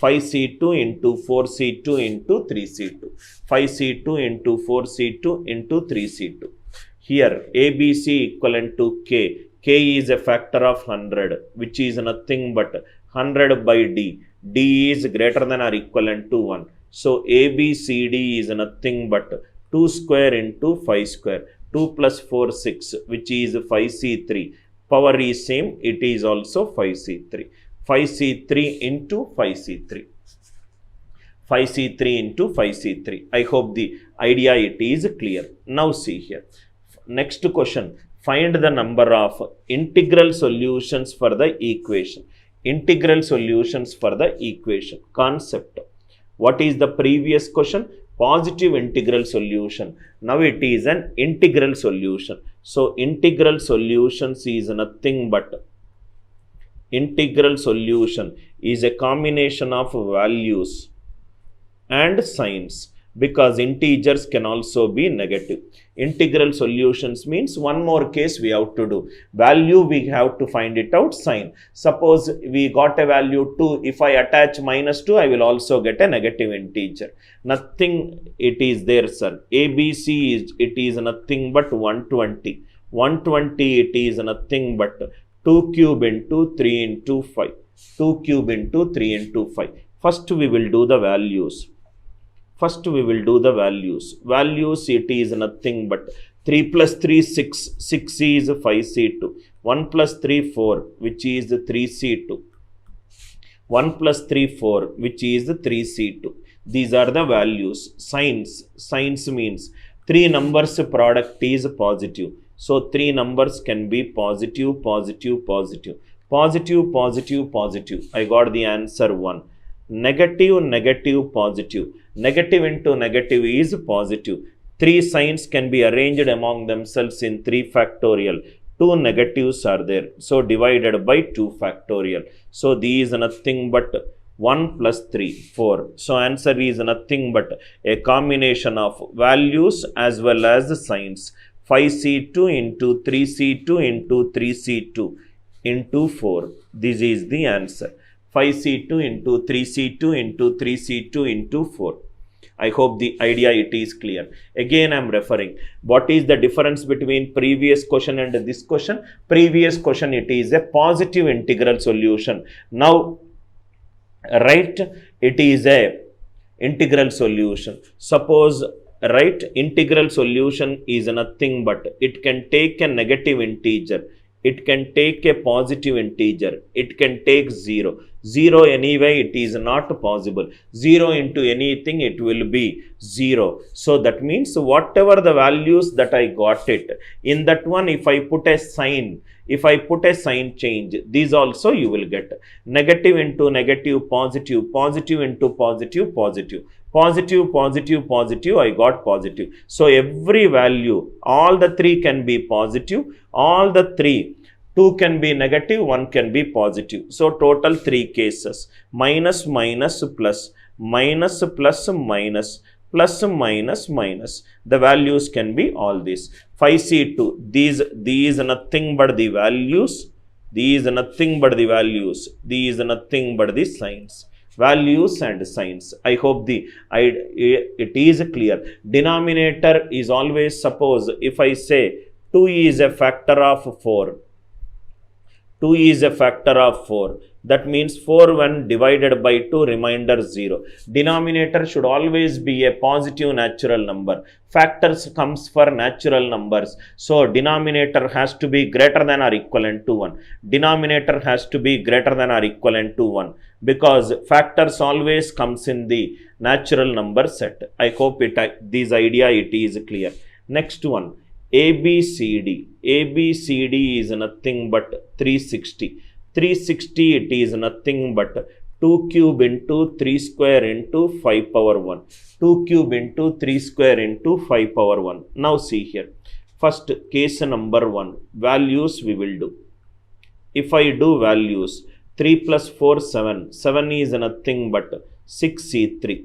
5C2 into 4C2 into 3C2. 5C2 into 4C2 into 3C2. Here ABC equivalent to K. K is a factor of 100, which is nothing but 100 by D. D is greater than or equivalent to 1. So ABCD is nothing but 2 square into 5 square. 2 plus 4, 6, which is 5C3. Power is same, it is also 5C3. 5C3 into 5C3. 5C3 into 5C3. I hope the idea it is clear. Now see here. Next question. Find the number of integral solutions for the equation. Integral solutions for the equation. Concept. What is the previous question? Positive integral solution. Now it is an integral solution. So integral solutions is nothing but, integral solution is a combination of values and signs, because integers can also be negative. Integral solutions means one more case we have to do. Value we have to find it out, sign. Suppose we got a value 2. If I attach minus 2, I will also get a negative integer. Nothing it is there, sir. ABC is, it is nothing but 120. 120 it is nothing but 2 cube into 3 into 5. 2 cube into 3 into 5. First we will do the values. First we will do the values. Values it is nothing but 3 plus 3, 6. 6 is 5C2. 1 plus 3, 4, which is 3C2. 1 plus 3, 4, which is 3C2. These are the values. Signs. Signs means 3 numbers product is positive. So 3 numbers can be positive, positive, positive. Positive, positive, positive. I got the answer 1. Negative, negative, positive. Negative into negative is positive. 3 signs can be arranged among themselves in 3 factorial. 2 negatives are there. So divided by 2 factorial. So these is nothing but 1 plus 3, 4. So answer is nothing but a combination of values as well as the signs. 5C2 into 3C2 into 3C2 into 4. This is the answer. 5C2 into 3C2 into 3C2 into 4. I hope the idea it is clear. Again I am referring. What is the difference between previous question and this question? Previous question it is a positive integral solution. Now right, it is a integral solution. Suppose right, integral solution is nothing but it can take a negative integer. It can take a positive integer. It can take 0. 0 anyway, it is not possible. 0 into anything, it will be 0. So that means whatever the values that I got it, in that one if I put a sign, if I put a sign change, these also you will get. Negative into negative, positive, positive into positive, positive. Positive, positive, positive, I got positive. So every value, all the three can be positive, all the three, two can be negative, one can be positive. So total three cases, minus, minus, plus, minus, plus, minus, plus, minus, minus. The values can be all these. 5C2, these nothing but the values, these nothing but the values, these nothing but the signs. Values and signs. I hope it is clear. Denominator is always, suppose if I say 2 is a factor of 4, 2 is a factor of 4. That means 4 when divided by 2, remainder 0. Denominator should always be a positive natural number. Factors comes for natural numbers. So denominator has to be greater than or equivalent to 1. Denominator has to be greater than or equivalent to 1. Because factors always comes in the natural number set. I hope this idea it is clear. Next one. ABCD. ABCD is nothing but 360. 360 it is nothing but 2 cube into 3 square into 5 power 1. 2 cube into 3 square into 5 power 1. Now see here. First case number 1. Values we will do. If I do values, 3 plus 4, 7. 7 is nothing but 6C3.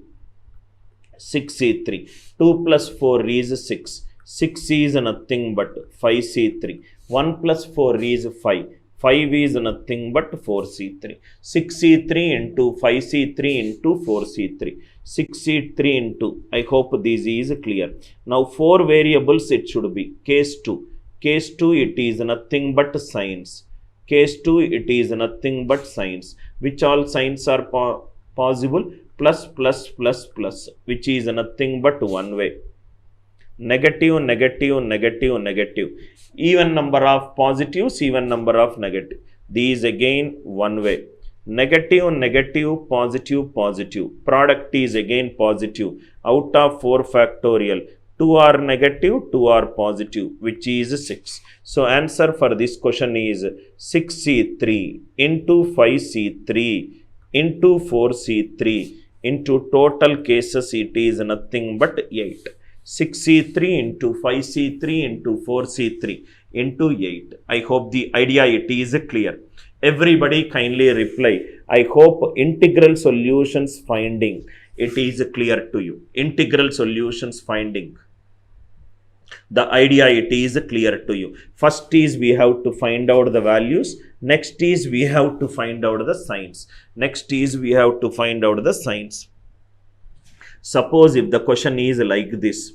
6C3. 2 plus 4 is 6. 6 is nothing but 5C3. 1 plus 4 is 5. 5 is nothing but 4C3. 6C3 into 5C3 into 4C3. 6C3 into, I hope this is clear. Now 4 variables it should be. Case 2. Case 2 it is nothing but signs. Case 2 it is nothing but signs. Which all signs are possible? Plus, plus, plus, plus. Which is nothing but one way. Negative, negative, negative, negative. Even number of positives, even number of negative. These again one way. Negative, negative, positive, positive. Product is again positive. Out of 4 factorial, 2 are negative, 2 are positive, which is 6. So answer for this question is 6C3 into 5C3 into 4C3 into total cases it is nothing but 8. 6C3 into 5C3 into 4C3 into 8. I hope the idea it is clear. Everybody kindly reply. I hope integral solutions finding it is clear to you. Integral solutions finding. The idea it is clear to you. First is we have to find out the values. Next is we have to find out the signs. Next is we have to find out the signs. Suppose if the question is like this.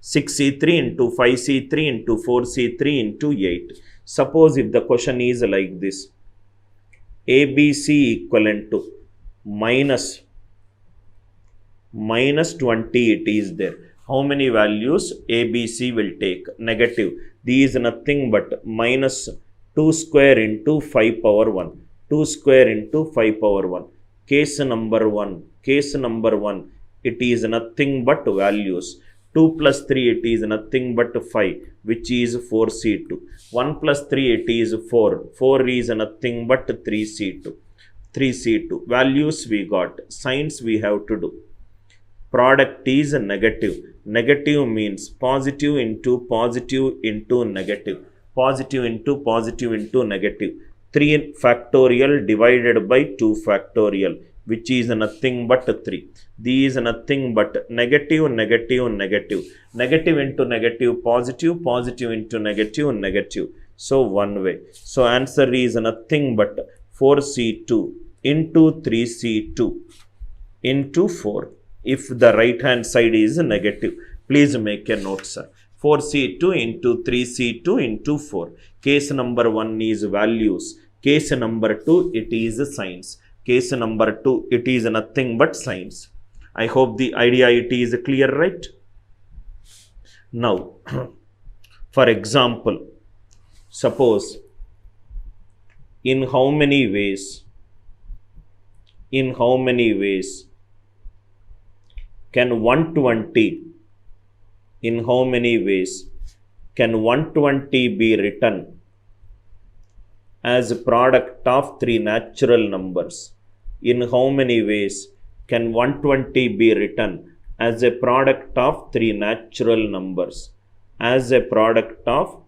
6C3 into 5C3 into 4C3 into 8. Suppose if the question is like this. ABC equivalent to minus 20 it is there. How many values ABC will take? Negative. These is nothing but minus 2 square into 5 power 1. 2 square into 5 power 1. Case number 1. Case number 1. It is nothing but values. 2 plus 3 it is nothing but 5, which is 4C2. 1 plus 3 it is 4. 4 is nothing but 3C2. 3C2. Values we got. Signs we have to do. Product is negative. Negative means positive into negative. Positive into negative. 3 factorial divided by 2 factorial, which is nothing but 3. These nothing but negative, negative, negative. Negative into negative, positive, positive into negative, negative. So one way. So answer is nothing but 4C2 into 3C2 into 4. If the right hand side is negative, please make a note, sir. 4C2 into 3C2 into 4. Case number 1 is values. Case number 2, it is signs. Case number 2, it is nothing but signs. I hope the idea it is clear, right? Now, for example, suppose in how many ways can 120 be written as a product of 3 natural numbers? In how many ways can 120 be written as a product of three natural numbers. As a product of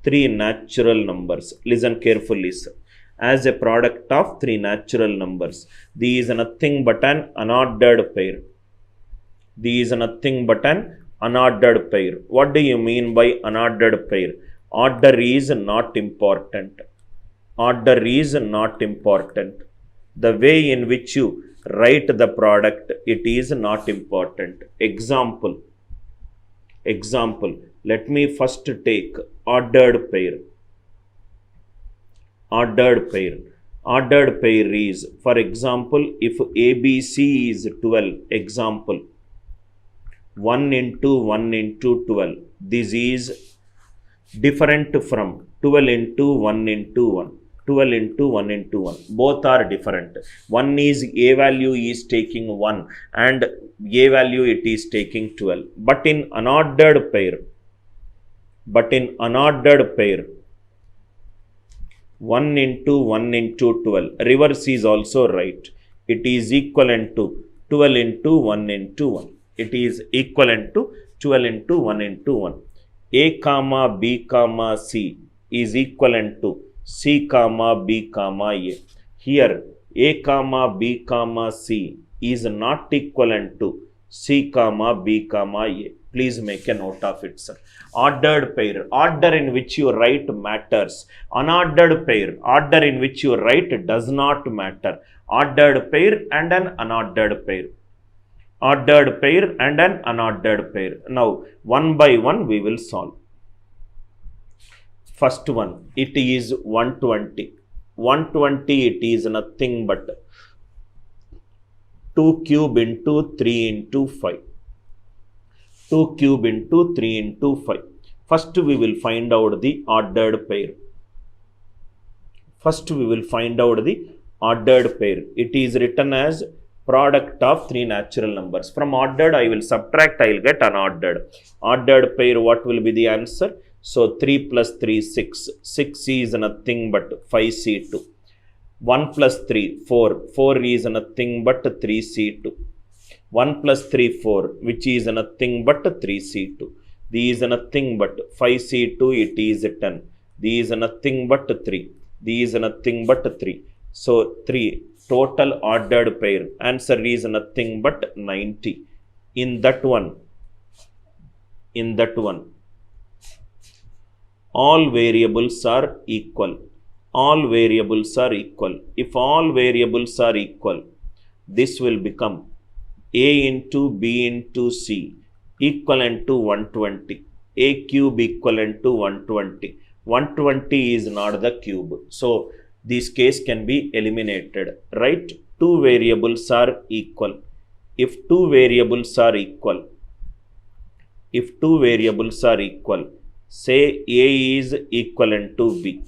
three natural numbers. Listen carefully, sir. As a product of three natural numbers. These is nothing but an unordered pair. These is nothing but an unordered pair. What do you mean by unordered pair? Order is not important. Order is not important. The way in which you write the product, it is not important. Example. Let me first take ordered pair. Ordered pair is, for example, if ABC is 12, example, 1 into 1 into 12. This is different from 12 into 1 into 1. 12 into 1 into 1. Both are different. One is A value is taking 1 and A value it is taking 12. But in unordered pair, 1 into 1 into 12. Reverse is also right. It is equivalent to 12 into 1 into 1. It is equivalent to 12 into 1 into 1. A comma B comma C is equivalent to C comma B comma A. Here A comma B comma C is not equivalent to C comma B comma A. Please make a note of it, sir. Ordered pair. Order in which you write matters. Unordered pair. Order in which you write does not matter. Ordered pair and an unordered pair. Ordered pair and an unordered pair. Now, one by one we will solve. First one, it is 120. 120, it is nothing but 2 cube into 3 into 5. 2 cube into 3 into 5. First we will find out the ordered pair. It is written as product of three natural numbers. From ordered I will subtract, I will get unordered. Ordered pair, what will be the answer? So 3 plus 3, 6. 6 is nothing but 5C2. 1 plus 3, 4. 4 is nothing but 3C2. 1 plus 3, 4, which is nothing but 3C2. These is nothing but 5C2, it is 10. These is nothing but 3. These is nothing but 3. So 3. Total ordered pair. Answer is nothing but 90. In that one, all variables are equal. All variables are equal. If all variables are equal, this will become A into B into C equivalent to 120. A cube equivalent to 120. 120 is not the cube. So, this case can be eliminated, right? Two variables are equal. If two variables are equal, say A is equivalent to B.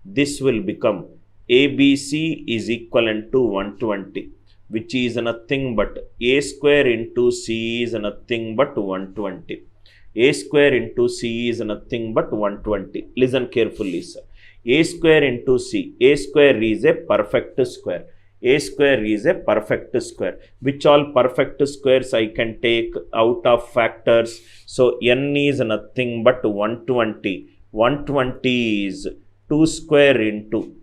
This will become ABC is equivalent to 120, which is nothing but A square into C is nothing but 120. A square into C is nothing but 120. Listen carefully, sir. A square into C. A square is a perfect square. A square is a perfect square. Which all perfect squares I can take out of factors? So, n is nothing but 120. 120 is 2 square into,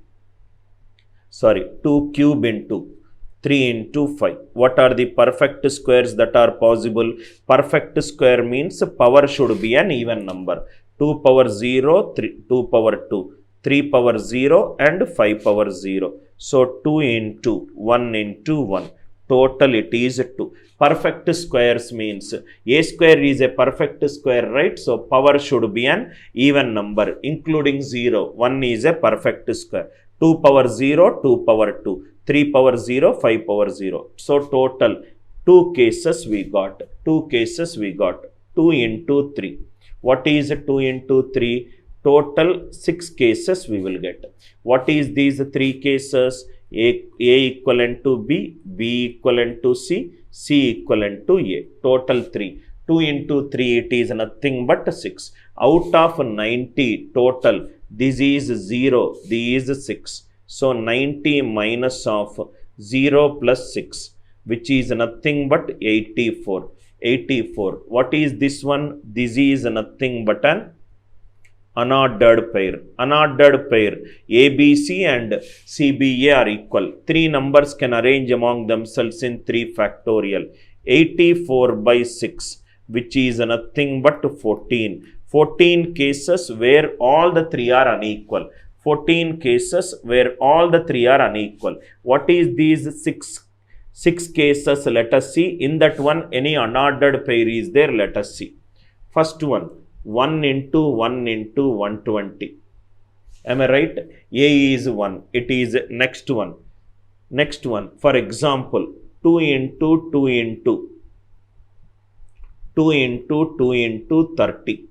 2 cube into 3 into 5. What are the perfect squares that are possible? Perfect square means power should be an even number. 2 power 0, 2 power 2. 3 power 0 and 5 power 0. So, 2 into 1 into 1. Total it is 2. Perfect squares means A square is a perfect square, right? So, power should be an even number including 0. 1 is a perfect square. 2 power 0, 2 power 2. 3 power 0, 5 power 0. So, total 2 cases we got. 2 cases we got. 2 into 3. What is 2 into 3? Total 6 cases we will get. What is these 3 cases? A equivalent to B, B equivalent to C, C equivalent to A. Total 3. 2 into 3, it is nothing but 6. Out of 90 total, this is 0, this is 6. So, 90 minus of 0 plus 6, which is nothing but 84. 84. What is this one? This is nothing but an unordered pair. Unordered pair, ABC and CBA are equal. Three numbers can arrange among themselves in 3 factorial. 84 by 6, which is nothing but 14. 14 cases where all the 3 are unequal. 14 cases where all the 3 are unequal. What is these 6 cases? Let us see. In that one, any unordered pair is there. Let us see. First one, 1 into 1 into 120. Am I right? A is 1. It is next one. Next one, for example, 2 into 2 into 2 into 2 into 30.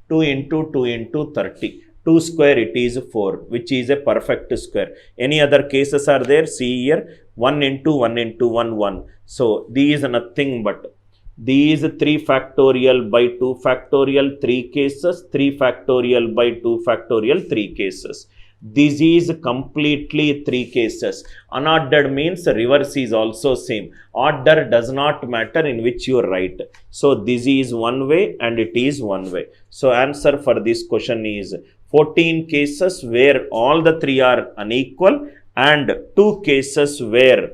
2 into 2 into 30. 2 square it is 4, which is a perfect square. Any other cases are there? See here, 1 into 1 into 1, 1. So, these are nothing but these 3 factorial by 2 factorial 3 cases, 3 factorial by 2 factorial 3 cases. This is completely 3 cases. Unordered means reverse is also same. Order does not matter in which you write. So, this is one way and it is one way. So, answer for this question is 14 cases where all the 3 are unequal and 2 cases where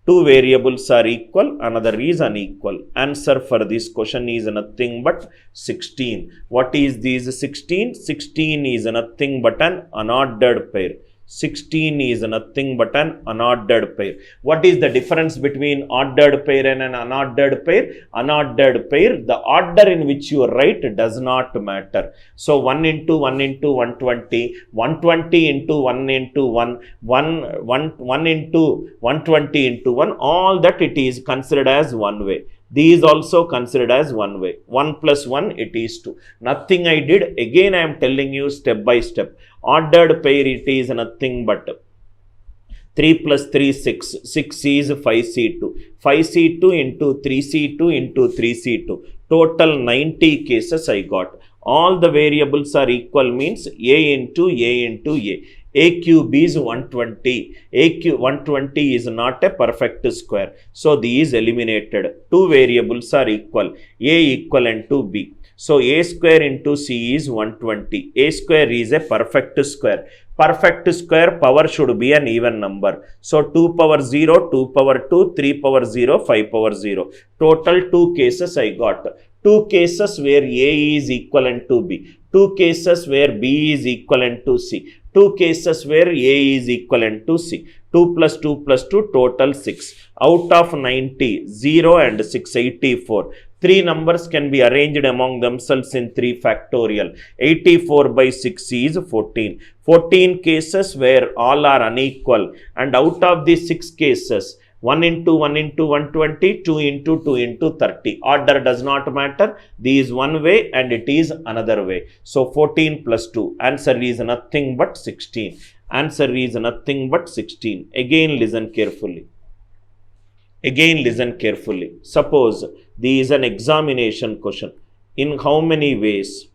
2 variables are equal, another is unequal. Answer for this question is nothing but 16. What is this 16? 16 is nothing but an unordered pair. 16 is nothing but an unordered pair. What is the difference between ordered pair and an unordered pair? Unordered pair, the order in which you write does not matter. So 1 into 1 into 120, 120 into 1 into 1, 1 into 120 into 1, all that it is considered as one way. These also considered as one way. 1 plus 1, it is 2. Nothing I did. Again, I am telling you step by step. Ordered pair, it is nothing but 3 plus 3, 6. 6 is 5C2. 5C2 into 3C2 into 3C2. Total 90 cases I got. All the variables are equal means A into A into A. A cube is 120. A cube 120 is not a perfect square. So, these eliminated. 2 variables are equal. A equivalent to B. So, A square into C is 120. A square is a perfect square. Perfect square power should be an even number. So, 2 power 0, 2 power 2, 3 power 0, 5 power 0. Total 2 cases I got. 2 cases where A is equivalent to B. 2 cases where B is equivalent to C. 2 cases where A is equivalent to C. 2 plus 2 plus 2, total 6. Out of 90, 0 and 6, 84. 3 numbers can be arranged among themselves in 3 factorial. 84 by 6 is 14. 14 cases where all are unequal. And out of these 6 cases, 1 into 1 into 120, 2 into 2 into 30. Order does not matter. This is one way and it is another way. So, 14 plus 2. Answer is nothing but 16. Answer is nothing but 16. Again, listen carefully. Again, listen carefully. Suppose this is an examination question. In how many ways?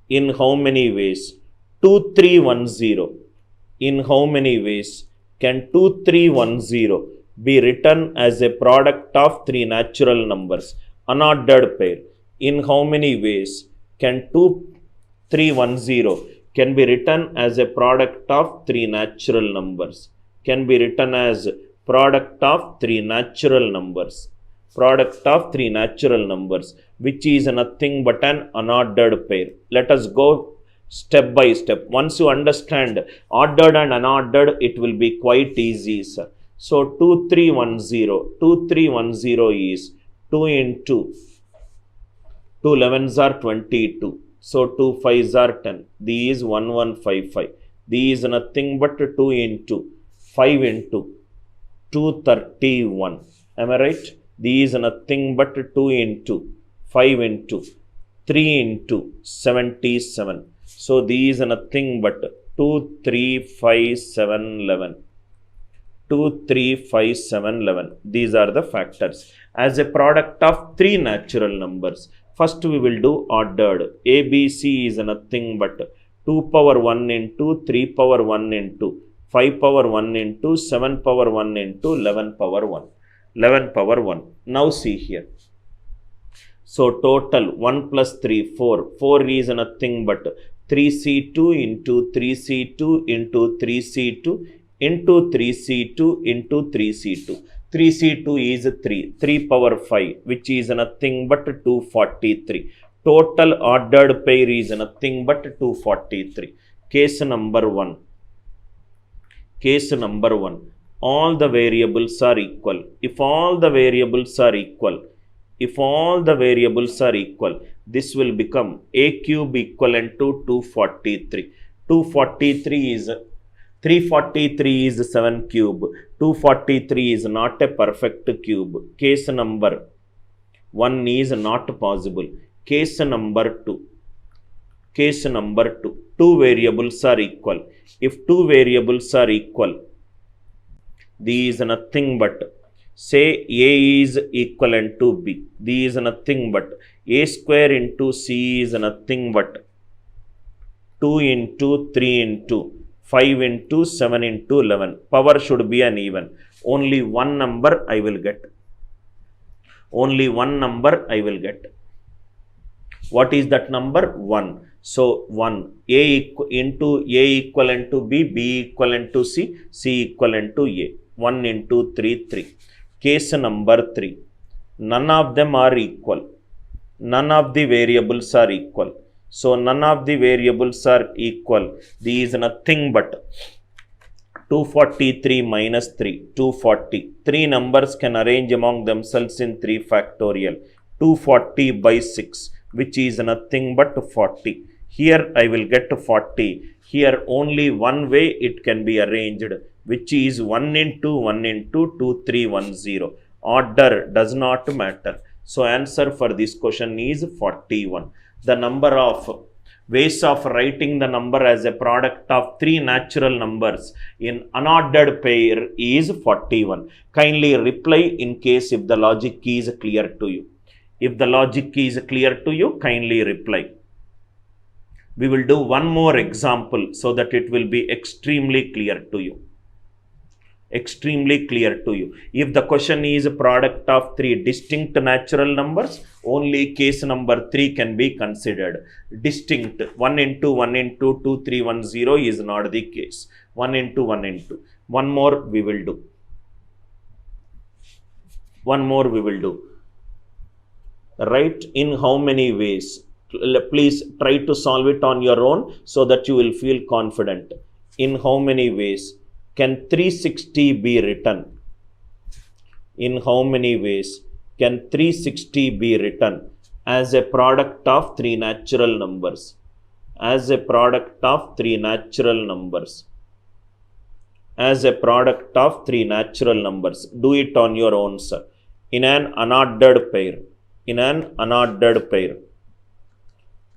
In how many ways? 2310. In how many ways can 2310 be written as a product of 3 natural numbers? Unordered pair. In how many ways can 2310 can be written as a product of 3 natural numbers? Can be written as product of 3 natural numbers. Product of 3 natural numbers, which is nothing but an unordered pair. Let us go step by step. Once you understand ordered and unordered, it will be quite easy, sir. So, 2310 is 2 into 2 11s are 22. So, 2 5s are 10. These 1155. These is nothing but 2 into 5 into 231. Am I right? These is nothing but 2 into 5 into 3 into 77. So, these are nothing but 2, 3, 5, 7, 11. 2, 3, 5, 7, 11. These are the factors. As a product of 3 natural numbers. First we will do ordered. ABC is nothing but 2 power 1 into 3 power 1 into 5 power 1 into 7 power 1 into 11 power 1. 11 power 1. Now see here. So total 1 plus 3, 4. 4 is nothing but 3C2 into 3C2 into 3C2 into 3C2 into 3C2. 3C2 is 3. 3 power 5, which is nothing but 243. Total ordered pair is nothing but 243. Case number 1. Case number 1. All the variables are equal. If all the variables are equal, this will become a cube equivalent to 243. 243 is 343 is 7 cube. 243 is not a perfect cube. Case number 1 is not possible. Case number 2. Case number 2. Two variables are equal. If two variables are equal, these is nothing but, say A is equivalent to B. These is nothing but A square into C is nothing but 2 into 3 into 5 into 7 into 11. Power should be an even. Only one number I will get. Only one number I will get. What is that number? 1. So 1. A into A equivalent to B, B equivalent to C, C equivalent to A. 1 into 3, 3. Case number 3. None of them are equal. None of the variables are equal. So none of the variables are equal. These is nothing but 243 minus 3, 240. 3 numbers can arrange among themselves in 3 factorial. 240 by 6, which is nothing but 40. Here I will get 40. Here only one way it can be arranged, which is 1 into 1 into 2310. Order does not matter. So answer for this question is 41. The number of ways of writing the number as a product of 3 natural numbers in unordered pair is 41. Kindly reply in case if the logic is clear to you. If the logic is clear to you, kindly reply. We will do one more example so that it will be extremely clear to you. Extremely clear to you. If the question is a product of 3 distinct natural numbers, only case number 3 can be considered. Distinct 1 into 1 into 2310 is not the case. 1 into 1 into. One more we will do. One more we will do. Right? In how many ways? Please try to solve it on your own so that you will feel confident. In how many ways can 360 be written? In how many ways can 360 be written as a product of 3 natural numbers? As a product of 3 natural numbers. As a product of 3 natural numbers. Do it on your own, sir. In an unordered pair. In an unordered pair.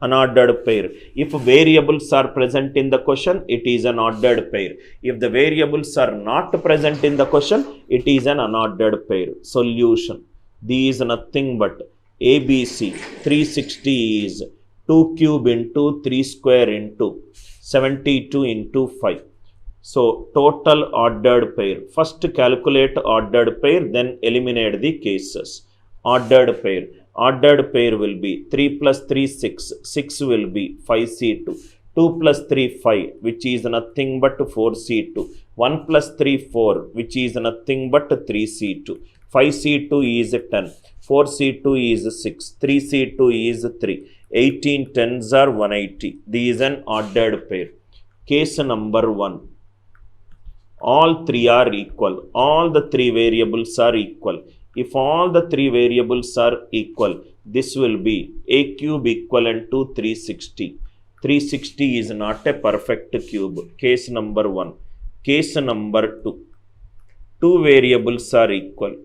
Unordered pair. If variables are present in the question, it is an ordered pair. If the variables are not present in the question, it is an unordered pair. Solution. These nothing but ABC 360 is 2 cube into 3 square into 72 into 5. So total ordered pair. First calculate ordered pair, then eliminate the cases. Ordered pair. Ordered pair will be 3 plus 3, 6. 6 will be 5C2. 2 plus 3, 5, which is nothing but 4C2. 1 plus 3, 4, which is nothing but 3C2. 5C2 is 10. 4C2 is 6. 3C2 is 3. 18 tens are 180. This is an ordered pair. Case number 1. All 3 are equal. All the 3 variables are equal. If all the 3 variables are equal, this will be a cube equivalent to 360. 360 is not a perfect cube. Case number 1. Case number 2. 2 variables are equal.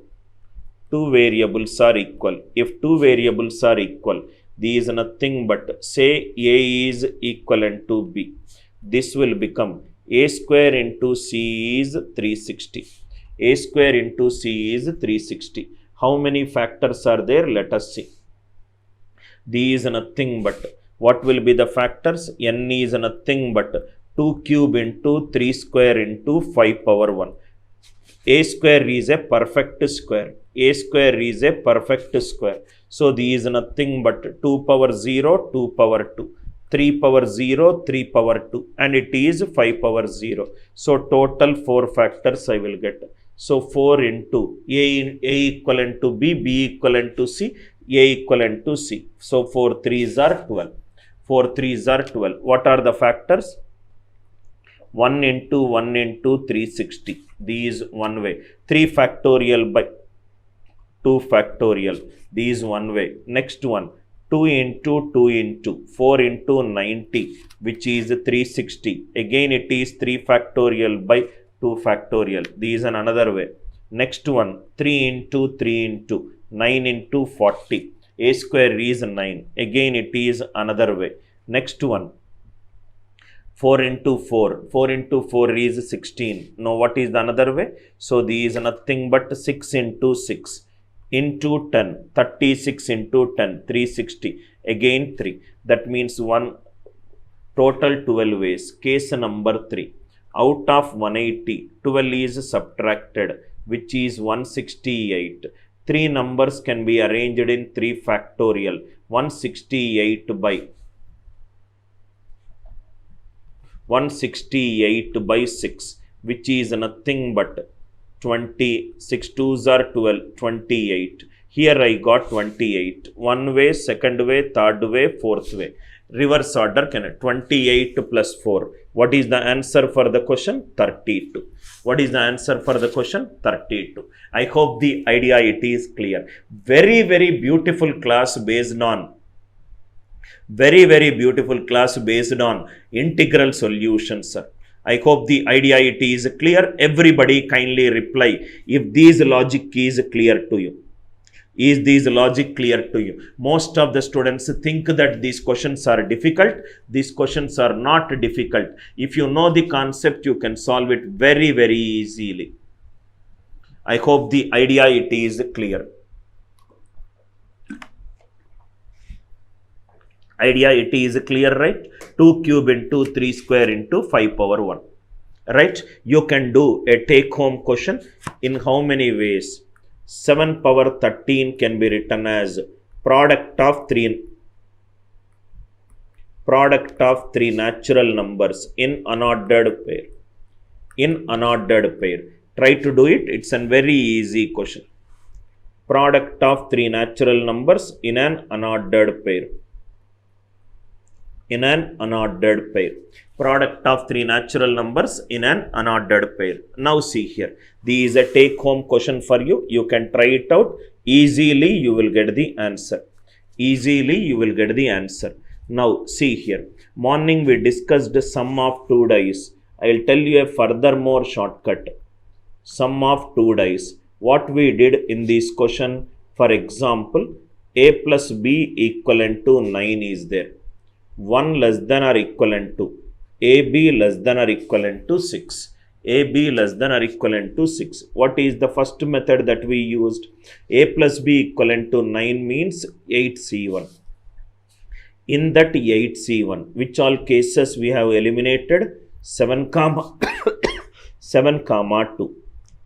2 variables are equal. If 2 variables are equal, these is nothing but, say A is equivalent to B. This will become A square into C is 360. A square into C is 360. How many factors are there? Let us see. These is nothing but, what will be the factors? N is nothing but 2 cube into 3 square into 5 power 1. A square is a perfect square. A square is a perfect square. So these is nothing but 2 power 0, 2 power 2. 3 power 0, 3 power 2, and it is 5 power 0. So total 4 factors I will get. So 4 into A equivalent to B, B equivalent to C, A equivalent to C. So 4 3s are 12. 4 3s are 12. What are the factors? 1 into 1 into 360. These one way. 3 factorial by 2 factorial. These one way. Next one. 2 into 2 into 4 into 90, which is 360. Again it is 3 factorial by 2 factorial. This is another way. Next one, 3 into 3 into 9 into 40. A square is 9. Again it is another way. Next one, 4 into 4. 4 into 4 is 16. Now what is the another way? So this is nothing but 6 into 6. Into 10, 36 into 10, 360, again 3. That means one total 12 ways. Case number 3. Out of 180, 12 is subtracted, which is 168. 3 numbers can be arranged in 3 factorial. 168 by 6, which is nothing but 20, 6 2s are 12, 28. Here I got 28. One way, second way, third way, fourth way. Reverse order can 28 plus 4. What is the answer for the question? 32. What is the answer for the question? 32. I hope the idea it is clear. Very, very beautiful class based on integral solutions, sir. I hope the idea it is clear. Everybody kindly reply if this logic is clear to you. Is this logic clear to you? Most of the students think that these questions are difficult. These questions are not difficult. If you know the concept, you can solve it very, very easily. I hope the idea it is clear. Idea it is clear, right? 2 cube into 3 square into 5 power 1. Right? You can do a take home question in how many ways? 7 power 13 can be written as product of 3 natural numbers in unordered pair. Try to do it. It's a very easy question. Product of 3 natural numbers in an unordered pair. Product of 3 natural numbers in an unordered pair. Now see here. This is a take home question for you. You can try it out. Easily you will get the answer. Now see here. Morning we discussed sum of 2 dice. I will tell you a furthermore shortcut. Sum of 2 dice. What we did in this question, for example, a plus b equivalent to 9 is there. 1 less than or equivalent to AB less than or equivalent to 6. AB less than or equivalent to 6. What is the first method that we used? A plus B equivalent to 9 means 8C1. In that 8C1, which all cases we have eliminated? 7 comma 7 comma 2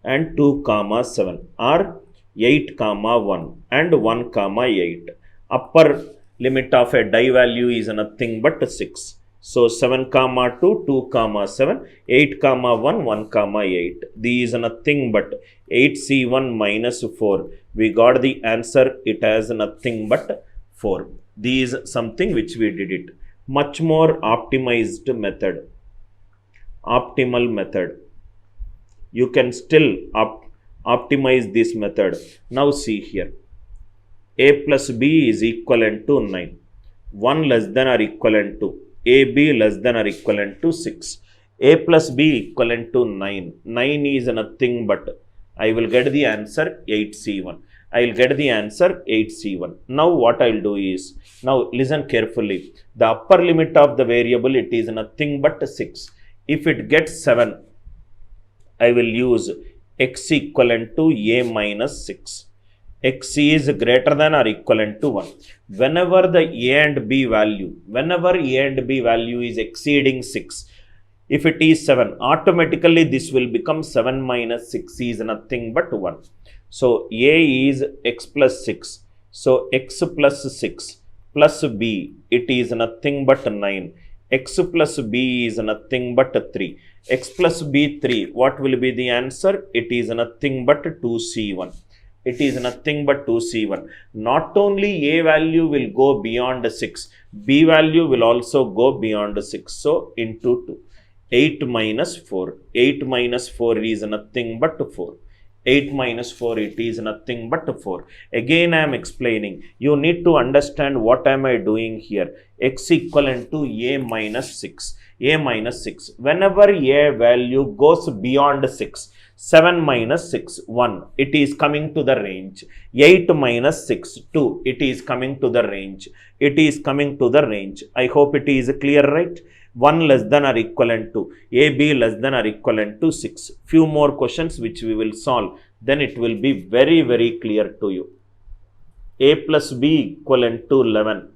and 2 comma 7 or 8 comma 1 and 1 comma 8. Upper limit of a die value is nothing but 6. So 7 comma 2, 2 comma 7, 8 comma 1, 1 comma 8. These is nothing but 8C1 minus 4. We got the answer. It has nothing but 4. These something which we did it. Much more optimized method. Optimal method. You can still optimize this method. Now see here. A plus B is equivalent to 9. 1 less than or equivalent to AB less than or equivalent to 6. A plus B equivalent to 9. 9 is nothing but I will get the answer 8C1. I will get the answer 8C1. Now what I will do is, now listen carefully. The upper limit of the variable, it is nothing but 6. If it gets 7, I will use x equivalent to a minus 6. X is greater than or equivalent to 1. Whenever the a and b value is exceeding 6, if it is 7, automatically this will become 7 minus 6 is nothing but 1. So A is x plus 6. So x plus 6 plus b, it is nothing but 9. X plus b is nothing but 3. X plus b 3, what will be the answer? It is nothing but 2c1. It is nothing but 2c1. Not only a value will go beyond 6, b value will also go beyond 6. So into 2. 8 minus 4. 8 minus 4 is nothing but 4. 8 minus 4, it is nothing but 4. Again I am explaining. You need to understand what am I doing here. X equivalent to a minus 6. A minus 6. Whenever a value goes beyond 6, 7 minus 6, 1. It is coming to the range. 8 minus 6, 2. It is coming to the range. It is coming to the range. I hope it is clear, right? 1 less than or equivalent to, AB less than or equivalent to 6. Few more questions which we will solve. Then it will be very, very clear to you. A plus B equivalent to 11.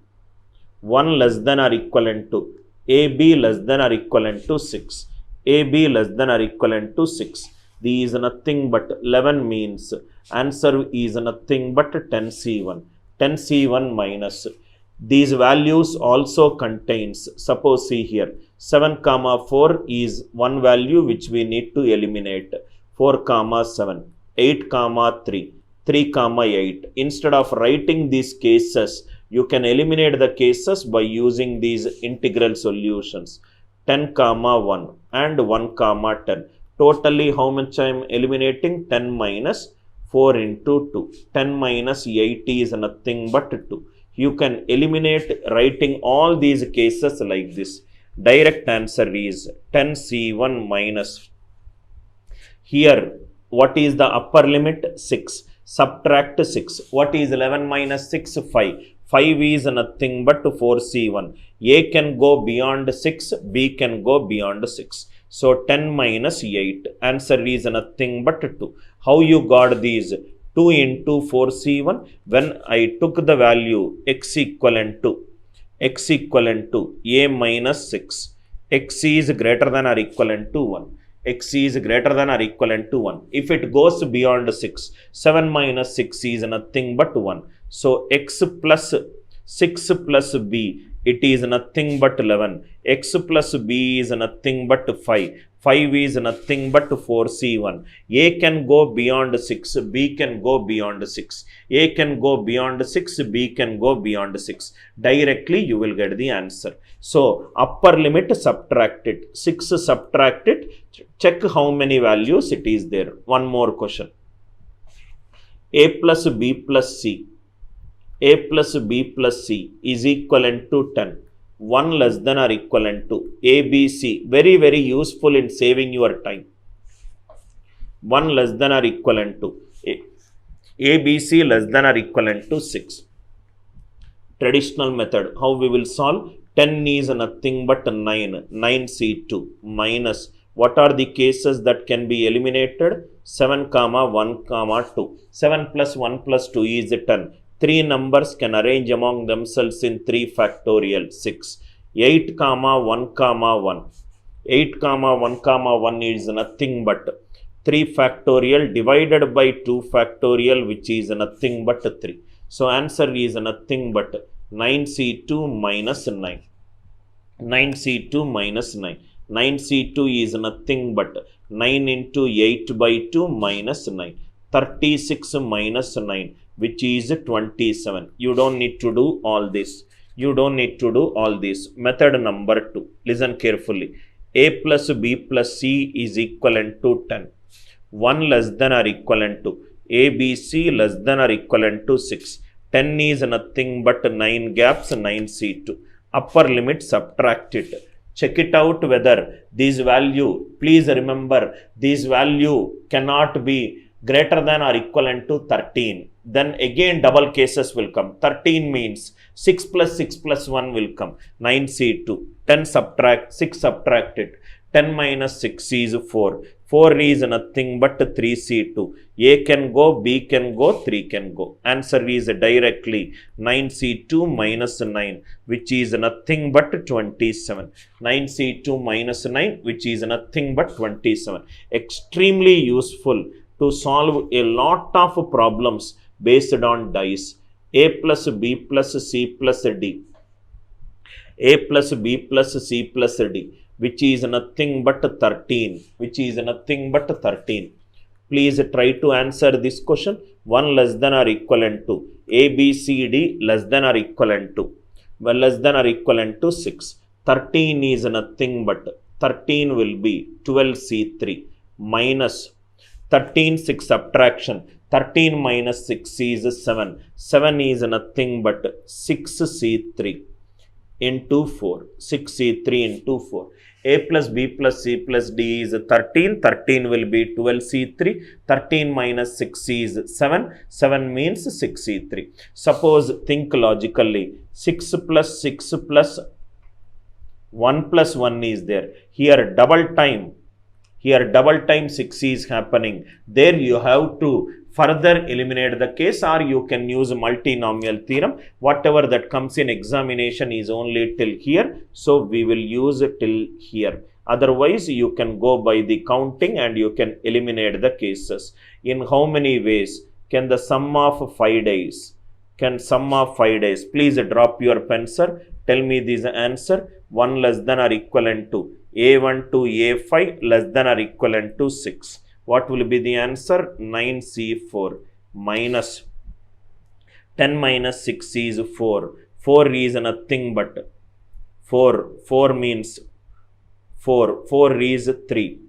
1 less than or equivalent to, AB less than or equivalent to 6. AB less than or equivalent to 6. These is nothing but 11 means answer is nothing but 10C1. 10C1 minus. These values also contains, suppose see here, 7 comma 4 is one value which we need to eliminate. 4 comma 7, 8 comma 3, 3 comma 8. Instead of writing these cases, you can eliminate the cases by using these integral solutions. 10 comma 1 and 1 comma 10. Totally how much I am eliminating? 10 minus 4 into 2. 10 minus 8 is nothing but 2. You can eliminate writing all these cases like this. Direct answer is 10C1 minus. Here, what is the upper limit? 6. Subtract 6. What is 11 minus 6? 5. 5 is nothing but 4C1. A can go beyond 6. B can go beyond 6. So 10 minus 8. Answer is nothing but 2. How you got these? 2 into 4C1, when I took the value x equivalent to a minus 6, x is greater than or equivalent to 1, x is greater than or equivalent to 1. If it goes beyond 6, 7 minus 6 is nothing but 1. So x plus 6 plus b, it is nothing but 11. X plus b is nothing but 5. 5 is nothing but 4C1. A can go beyond 6, B can go beyond 6. A can go beyond 6, B can go beyond 6. Directly you will get the answer. So upper limit subtracted. 6 subtracted. Check how many values it is there. One more question. A plus B plus C. A plus B plus C is equivalent to 10. 1 less than or equivalent to ABC. Very, very useful in saving your time. 1 less than or equivalent to ABC less than or equivalent to 6. Traditional method. How we will solve? 10 is nothing but 9. 9C2 minus. What are the cases that can be eliminated? 7 comma 1 comma 2. 7 plus 1 plus 2 is 10. 3 numbers can arrange among themselves in 3 factorial 6. 8 comma 1 comma 1. 8 comma 1 comma 1 is nothing but 3 factorial divided by 2 factorial, which is nothing but 3. So answer is nothing but 9C2 minus 9. 9C2 minus 9. 9C2 is nothing but 9 into 8 by 2 minus 9. 36 minus 9, which is 27. You don't need to do all this. You don't need to do all this. Method number 2. Listen carefully. A plus B plus C is equivalent to 10. 1 less than or equivalent to ABC less than or equivalent to 6. 10 is nothing but 9 gaps, 9C2. Upper limit subtract it. Check it out whether this value, please remember, this value cannot be greater than or equivalent to 13. Then again double cases will come. 13 means 6 plus 6 plus 1 will come. 9C2. 10 subtract, 6 subtracted. 10 minus 6 is 4. 4 is nothing but 3C2. A can go, B can go, 3 can go. Answer is directly 9C2 minus 9, which is nothing but 27. 9C2 minus 9, which is nothing but 27. Extremely useful to solve a lot of problems based on dice. A plus B plus C plus D. A plus B plus C plus D, which is nothing but 13. Which is nothing but 13. Please try to answer this question. 1 less than or equivalent to A, B, C, D less than or equivalent to, well, less than or equivalent to 6. 13 is nothing but 13 will be 12C3 minus 13, 6 subtraction. 13 minus 6 is 7. 7 is nothing but 6C3 into 4. 6C3 into 4. A plus B plus C plus D is 13. 13 will be 12C3. 13 minus 6 is 7. 7 means 6C3. Suppose, think logically. 6 plus 6 plus 1 plus 1 is there. Here double time 6 is happening. There you have to further eliminate the case, or you can use multinomial theorem. Whatever that comes in examination is only till here. So we will use it till here. Otherwise, you can go by the counting and you can eliminate the cases. In how many ways can the sum of 5 days? Please drop your pencil. Tell me this answer. 1 less than or equivalent to A1 to A5 less than or equivalent to 6. What will be the answer? 9C4 minus 10 minus 6 is 4. 4 is nothing but 4. 4 means 4. 4 is 3.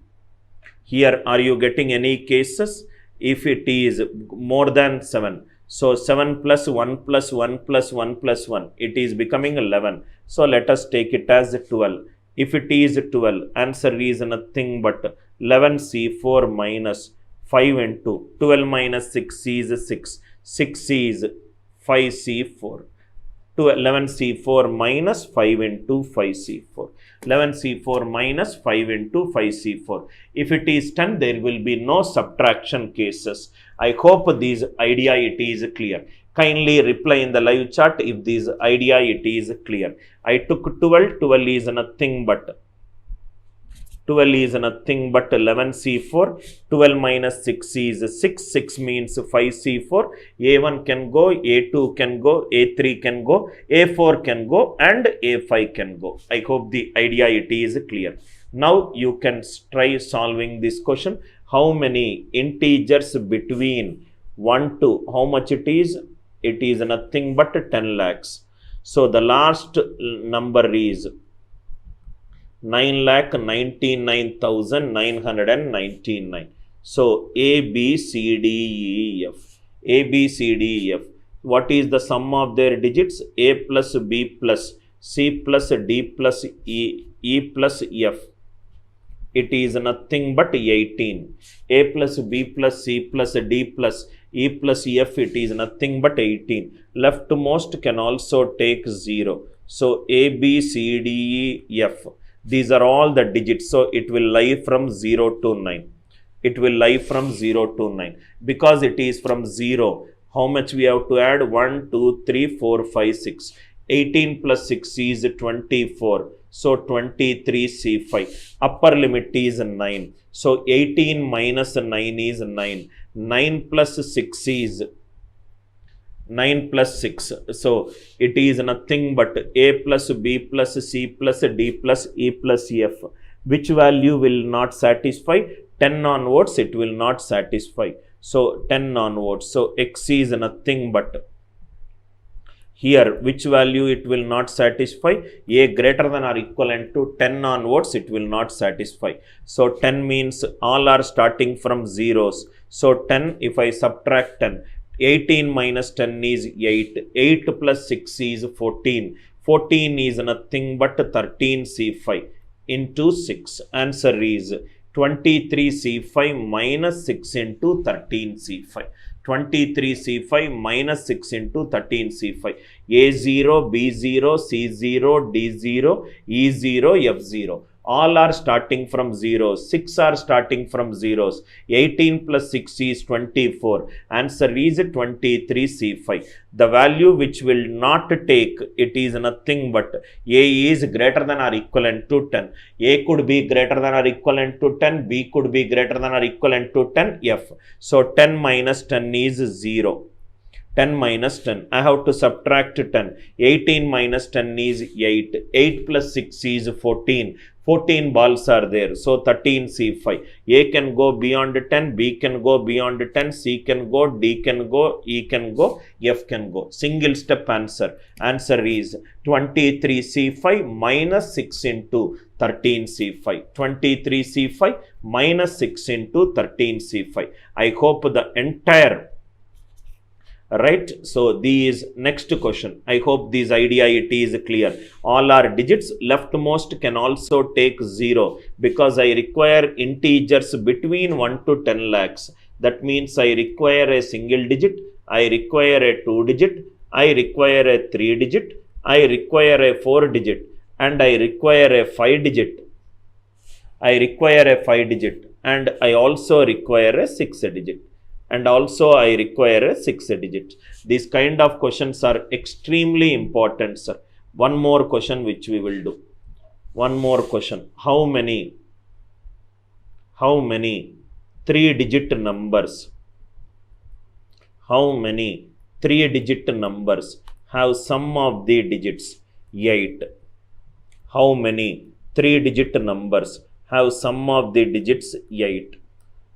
Here, are you getting any cases? If it is more than 7. So 7 plus 1 plus 1 plus 1 plus 1. It is becoming 11. So let us take it as 12. If it is 12, answer is nothing but 11C4 minus 5 into 12 minus 6 is 6. 6 is 5C4. To 11C4 minus 5 into 5C4. 11C4 minus 5 into 5C4. If it is 10, there will be no subtraction cases. I hope this idea it is clear. Kindly reply in the live chat if this idea it is clear. I took 12. 12 is nothing but 11C4. 12 minus 6 is 6. 6 means 5C4. A1 can go, A2 can go, A3 can go, A4 can go, and A5 can go. I hope the idea it is clear. Now you can try solving this question. How many integers between 1 to how much it is? It is nothing but 10 lakhs. So the last number is 9,99,999. So A, B, C, D, E, F. A, B, C, D, E, F. What is the sum of their digits? A plus B plus C plus D plus E, E plus F. It is nothing but 18. A plus B plus C plus D plus E plus F, it is nothing but 18. Leftmost can also take 0. So A, B, C, D, E, F. These are all the digits. So it will lie from 0 to 9. It will lie from 0 to 9. Because it is from 0, how much we have to add? 1, 2, 3, 4, 5, 6. 18 plus 6 is 24. So 23C5. Upper limit is 9. So 18 minus 9 is 9. 9 plus 6 is 9 plus 6. So it is nothing but A plus B plus C plus D plus E plus F. Which value will not satisfy? 10 onwards it will not satisfy. So 10 onwards. So X is nothing but, here which value it will not satisfy? A greater than or equivalent to 10 onwards it will not satisfy. So 10 means all are starting from zeros. So 10, if I subtract 10, 18 minus 10 is 8. 8 plus 6 is 14. 14 is nothing but 13C5 into 6. Answer is 23C5 minus 6 into 13C5. 23C5 minus 6 into 13C5. A0, B0, C0, D0, E0, F0. All are starting from zeros. 6 are starting from zeros. 18 plus 6 is 24. Answer is 23C5. The value which will not take, it is nothing but A is greater than or equivalent to 10. A could be greater than or equivalent to 10. B could be greater than or equivalent to 10. F. So 10 minus 10 is 0. 10 minus 10. I have to subtract 10. 18 minus 10 is 8. 8 plus 6 is 14. 14 balls are there. So 13C5. A can go beyond 10. B can go beyond 10. C can go. D can go. E can go. F can go. Single step answer. Answer is 23C5 minus 6 into 13C5. 23C5 minus 6 into 13C5. I hope the entire right. So these next question, I hope this idea it is clear. All are digits. Leftmost can also take 0 because I require integers between 1 to 10 lakhs. That means I require a single digit, I require a 2 digit, I require a 3 digit, I require a 4 digit, and I require a 5 digit. I require a 5 digit, and I also require a 6 digit. And also I require a 6 digit. These kind of questions are extremely important, sir. One more question which we will do. One more question. How many 3-digit numbers? How many 3-digit numbers have sum of the digits 8? How many 3-digit numbers have sum of the digits 8?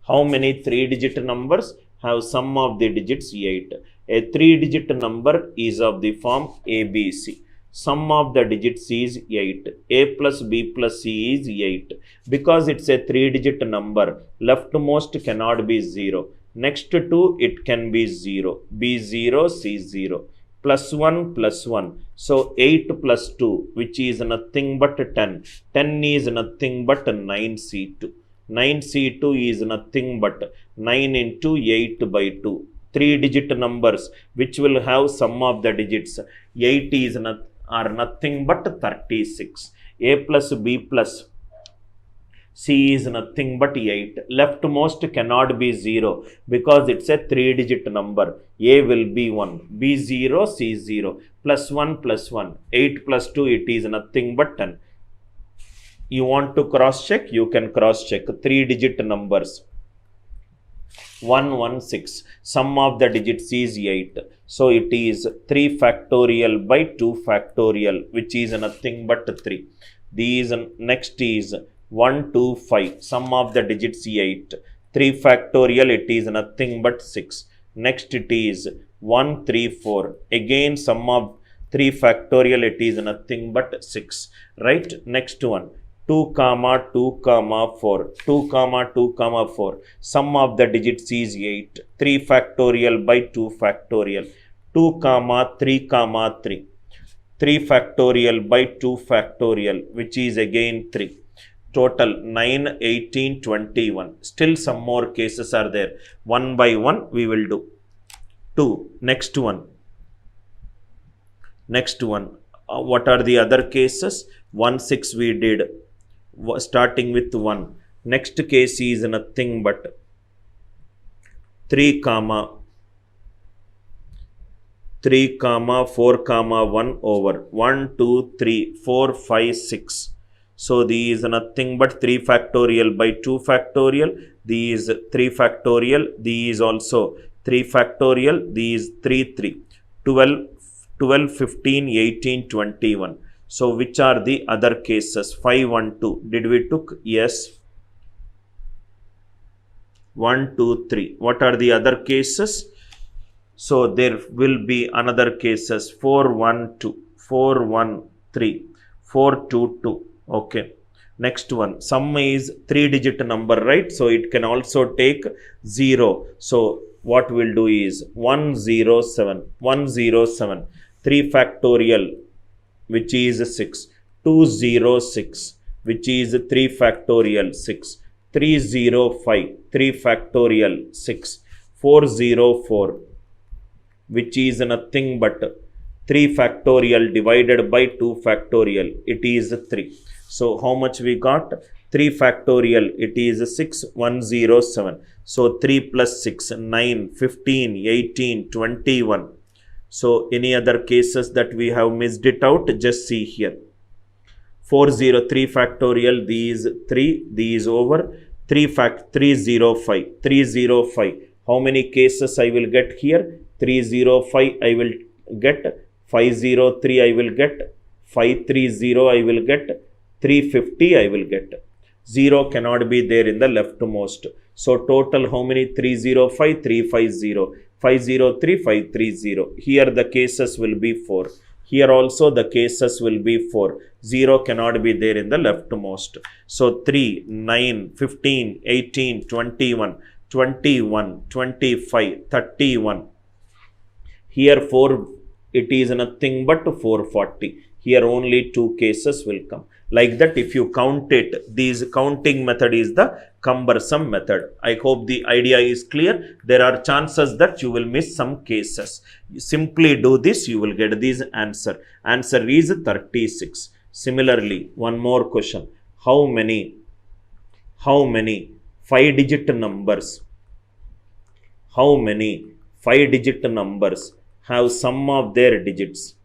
How many 3-digit numbers have sum of the digits 8? A 3-digit number is of the form ABC. Sum of the digits is 8. A plus B plus C is 8. Because it's a 3-digit number, leftmost cannot be 0. Next to it can be 0. B0, C0. Plus 1 plus 1. So 8 plus 2, which is nothing but 10. 10 is nothing but 9C2. 9C2 is nothing but 9 into 8 by 2. 3-digit numbers which will have sum of the digits 8 are nothing but 36. A plus B plus C is nothing but 8. Leftmost cannot be 0 because it's a 3-digit number. A will be 1. B0, C0. Plus 1 plus 1. 8 plus 2, it is nothing but 10. You want to cross check? You can cross check. 3-digit numbers. 116. Sum of the digits is 8. So it is 3 factorial by 2 factorial, which is nothing but 3. These next is 125. Sum of the digits 8. 3 factorial, it is nothing but 6. Next it is 134. Again sum of 3 factorial, it is nothing but 6. Right? Next one. 2 comma 2 comma 4. 2 comma 2 comma 4. Sum of the digits is 8. 3 factorial by 2 factorial. 2 comma 3 comma 3. 3 factorial by 2 factorial, which is again 3. Total 9, 18, 21. Still some more cases are there. One by one we will do. 2. Next one. Next one. What are the other cases? 1, 6 we did. Starting with 1. Next case is nothing but 3 comma 4 comma 1 over 1, 2, 3, 4, 5, 6. So these is nothing but 3 factorial by 2 factorial. These 3 factorial. These also 3 factorial. These 3, 3. 12, 15, 18, 21. So which are the other cases? 5, 1, 2. Did we took? Yes. 1, 2, 3. What are the other cases? So there will be another cases. 4, 1, 2. 4, 1, 3. 4, 2, 2. Okay. Next one. Sum is 3-digit number, right? So it can also take 0. So what we'll do is 107. 107. 3 factorial, which is 6. 206, which is 3 factorial 6. 305, 3 factorial 6. 404, which is nothing but 3 factorial divided by 2 factorial. It is 3. So how much we got? 3 factorial, it is 6107. So 3 plus 6, 9, 15, 18, 21. So any other cases that we have missed it out? Just see here. 403 factorial, these 3, these over 305. How many cases I will get here? 305 I will get, 503 I will get, 530 I will get, 350 I will get. 0 cannot be there in the leftmost. So total how many? 305, 350, 503, 530. Here the cases will be 4. Here also the cases will be 4. 0 cannot be there in the leftmost. So 3, 9, 15, 18, 21, 21, 25, 31. Here 4, it is nothing but 440. Here only 2 cases will come. Like that, if you count it, this counting method is the cumbersome method. I hope the idea is clear. There are chances that you will miss some cases. You simply do this, you will get this answer. Answer is 36. Similarly, one more question. How many 5-digit numbers? How many 5-digit numbers have sum of their digits?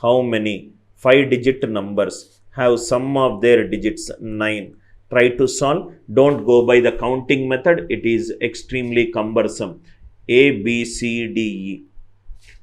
How many 5-digit numbers have sum of their digits? 9. Try to solve. Don't go by the counting method. It is extremely cumbersome. A, B, C, D, E.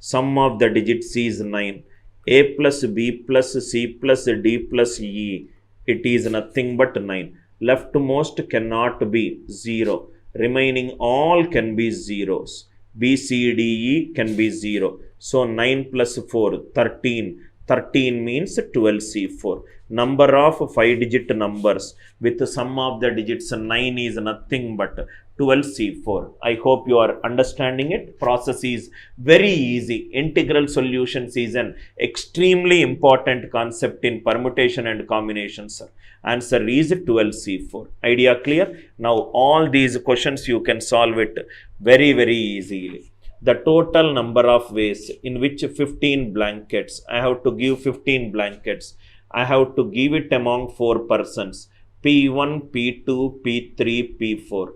Sum of the digits is 9. A plus B plus C plus D plus E. It is nothing but 9. Leftmost cannot be 0. Remaining all can be zeros. B, C, D, E can be 0. So 9 plus 4, 13. 13 means 12C4. Number of 5-digit numbers with the sum of the digits 9 is nothing but 12C4. I hope you are understanding it. Process is very easy. Integral solutions is an extremely important concept in permutation and combinations. Answer is 12C4. Idea clear? Now all these questions you can solve it very, very easily. The total number of ways in which 15 blankets, I have to give 15 blankets. I have to give it among 4 persons. P1, P2, P3, P4.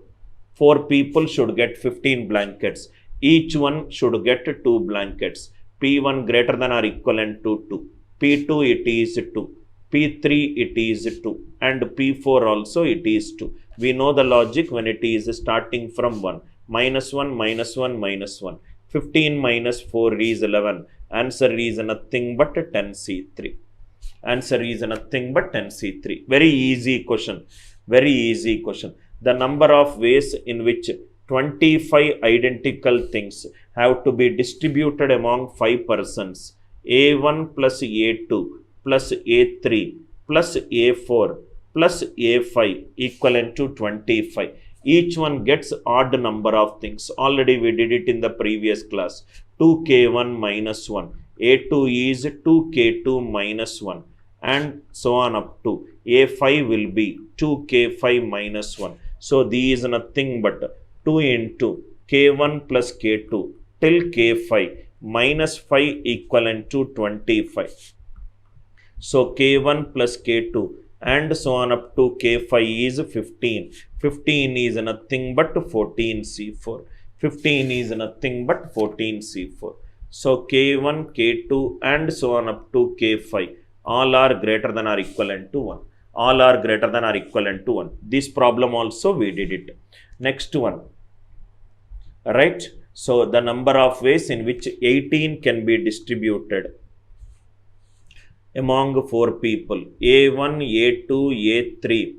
4 people should get 15 blankets. Each one should get 2 blankets. P1 greater than or equivalent to 2. P2 it is 2. P3 it is 2. And P4 also it is 2. We know the logic when it is starting from 1. Minus 1, minus 1, minus 1. 15 minus 4 is 11. Answer is nothing but 10C3. Answer is nothing but 10C3. Very easy question. Very easy question. The number of ways in which 25 identical things have to be distributed among 5 persons. A1 plus A2 plus A3 plus A4 plus A5 equivalent to 25. Each one gets odd number of things. Already we did it in the previous class. 2k1 minus 1. A2 is 2k2 minus 1. And so on up to A5 will be 2k5 minus 1. So these is nothing but 2 into k1 plus k2 till k5 minus 5 equivalent to 25. So k1 plus k2 and so on up to k5 is 15. 15 is nothing but 14C4. 15 is nothing but 14C4. So k1, k2 and so on up to k5 all are greater than or equivalent to 1. All are greater than or equivalent to 1. This problem also we did it. Next one. Right. So the number of ways in which 18 can be distributed among 4 people. A1, A2, A3,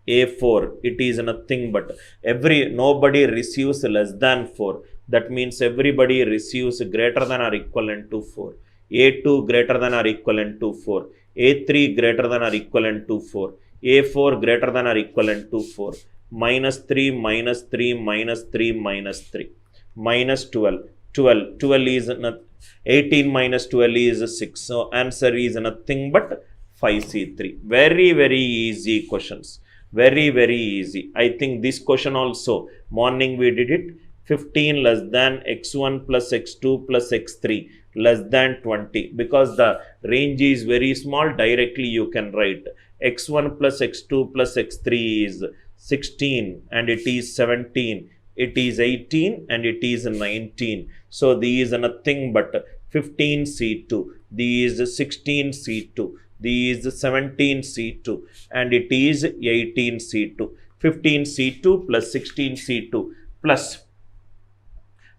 A4. It is nothing but nobody receives less than 4. That means everybody receives greater than or equivalent to 4. A2 greater than or equivalent to 4. A3 greater than or equivalent to 4. A4 greater than or equivalent to 4. Minus 3, minus 3, minus 3, minus 3. Minus 12. 12 is not 18 minus 12 is 6. So answer is nothing but 5C3. Very, very easy questions. Very, very easy. I think this question also, morning we did it. 15 less than x1 plus x2 plus x3 less than 20. Because the range is very small, directly you can write x1 plus x2 plus x3 is 16 and it is 17, it is 18 and it is 19. So these are nothing but 15C2, these 16C2, these 17C2 and it is 18C2. 15C2 plus 16C2 plus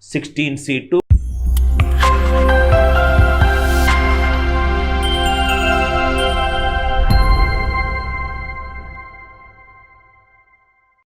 16C2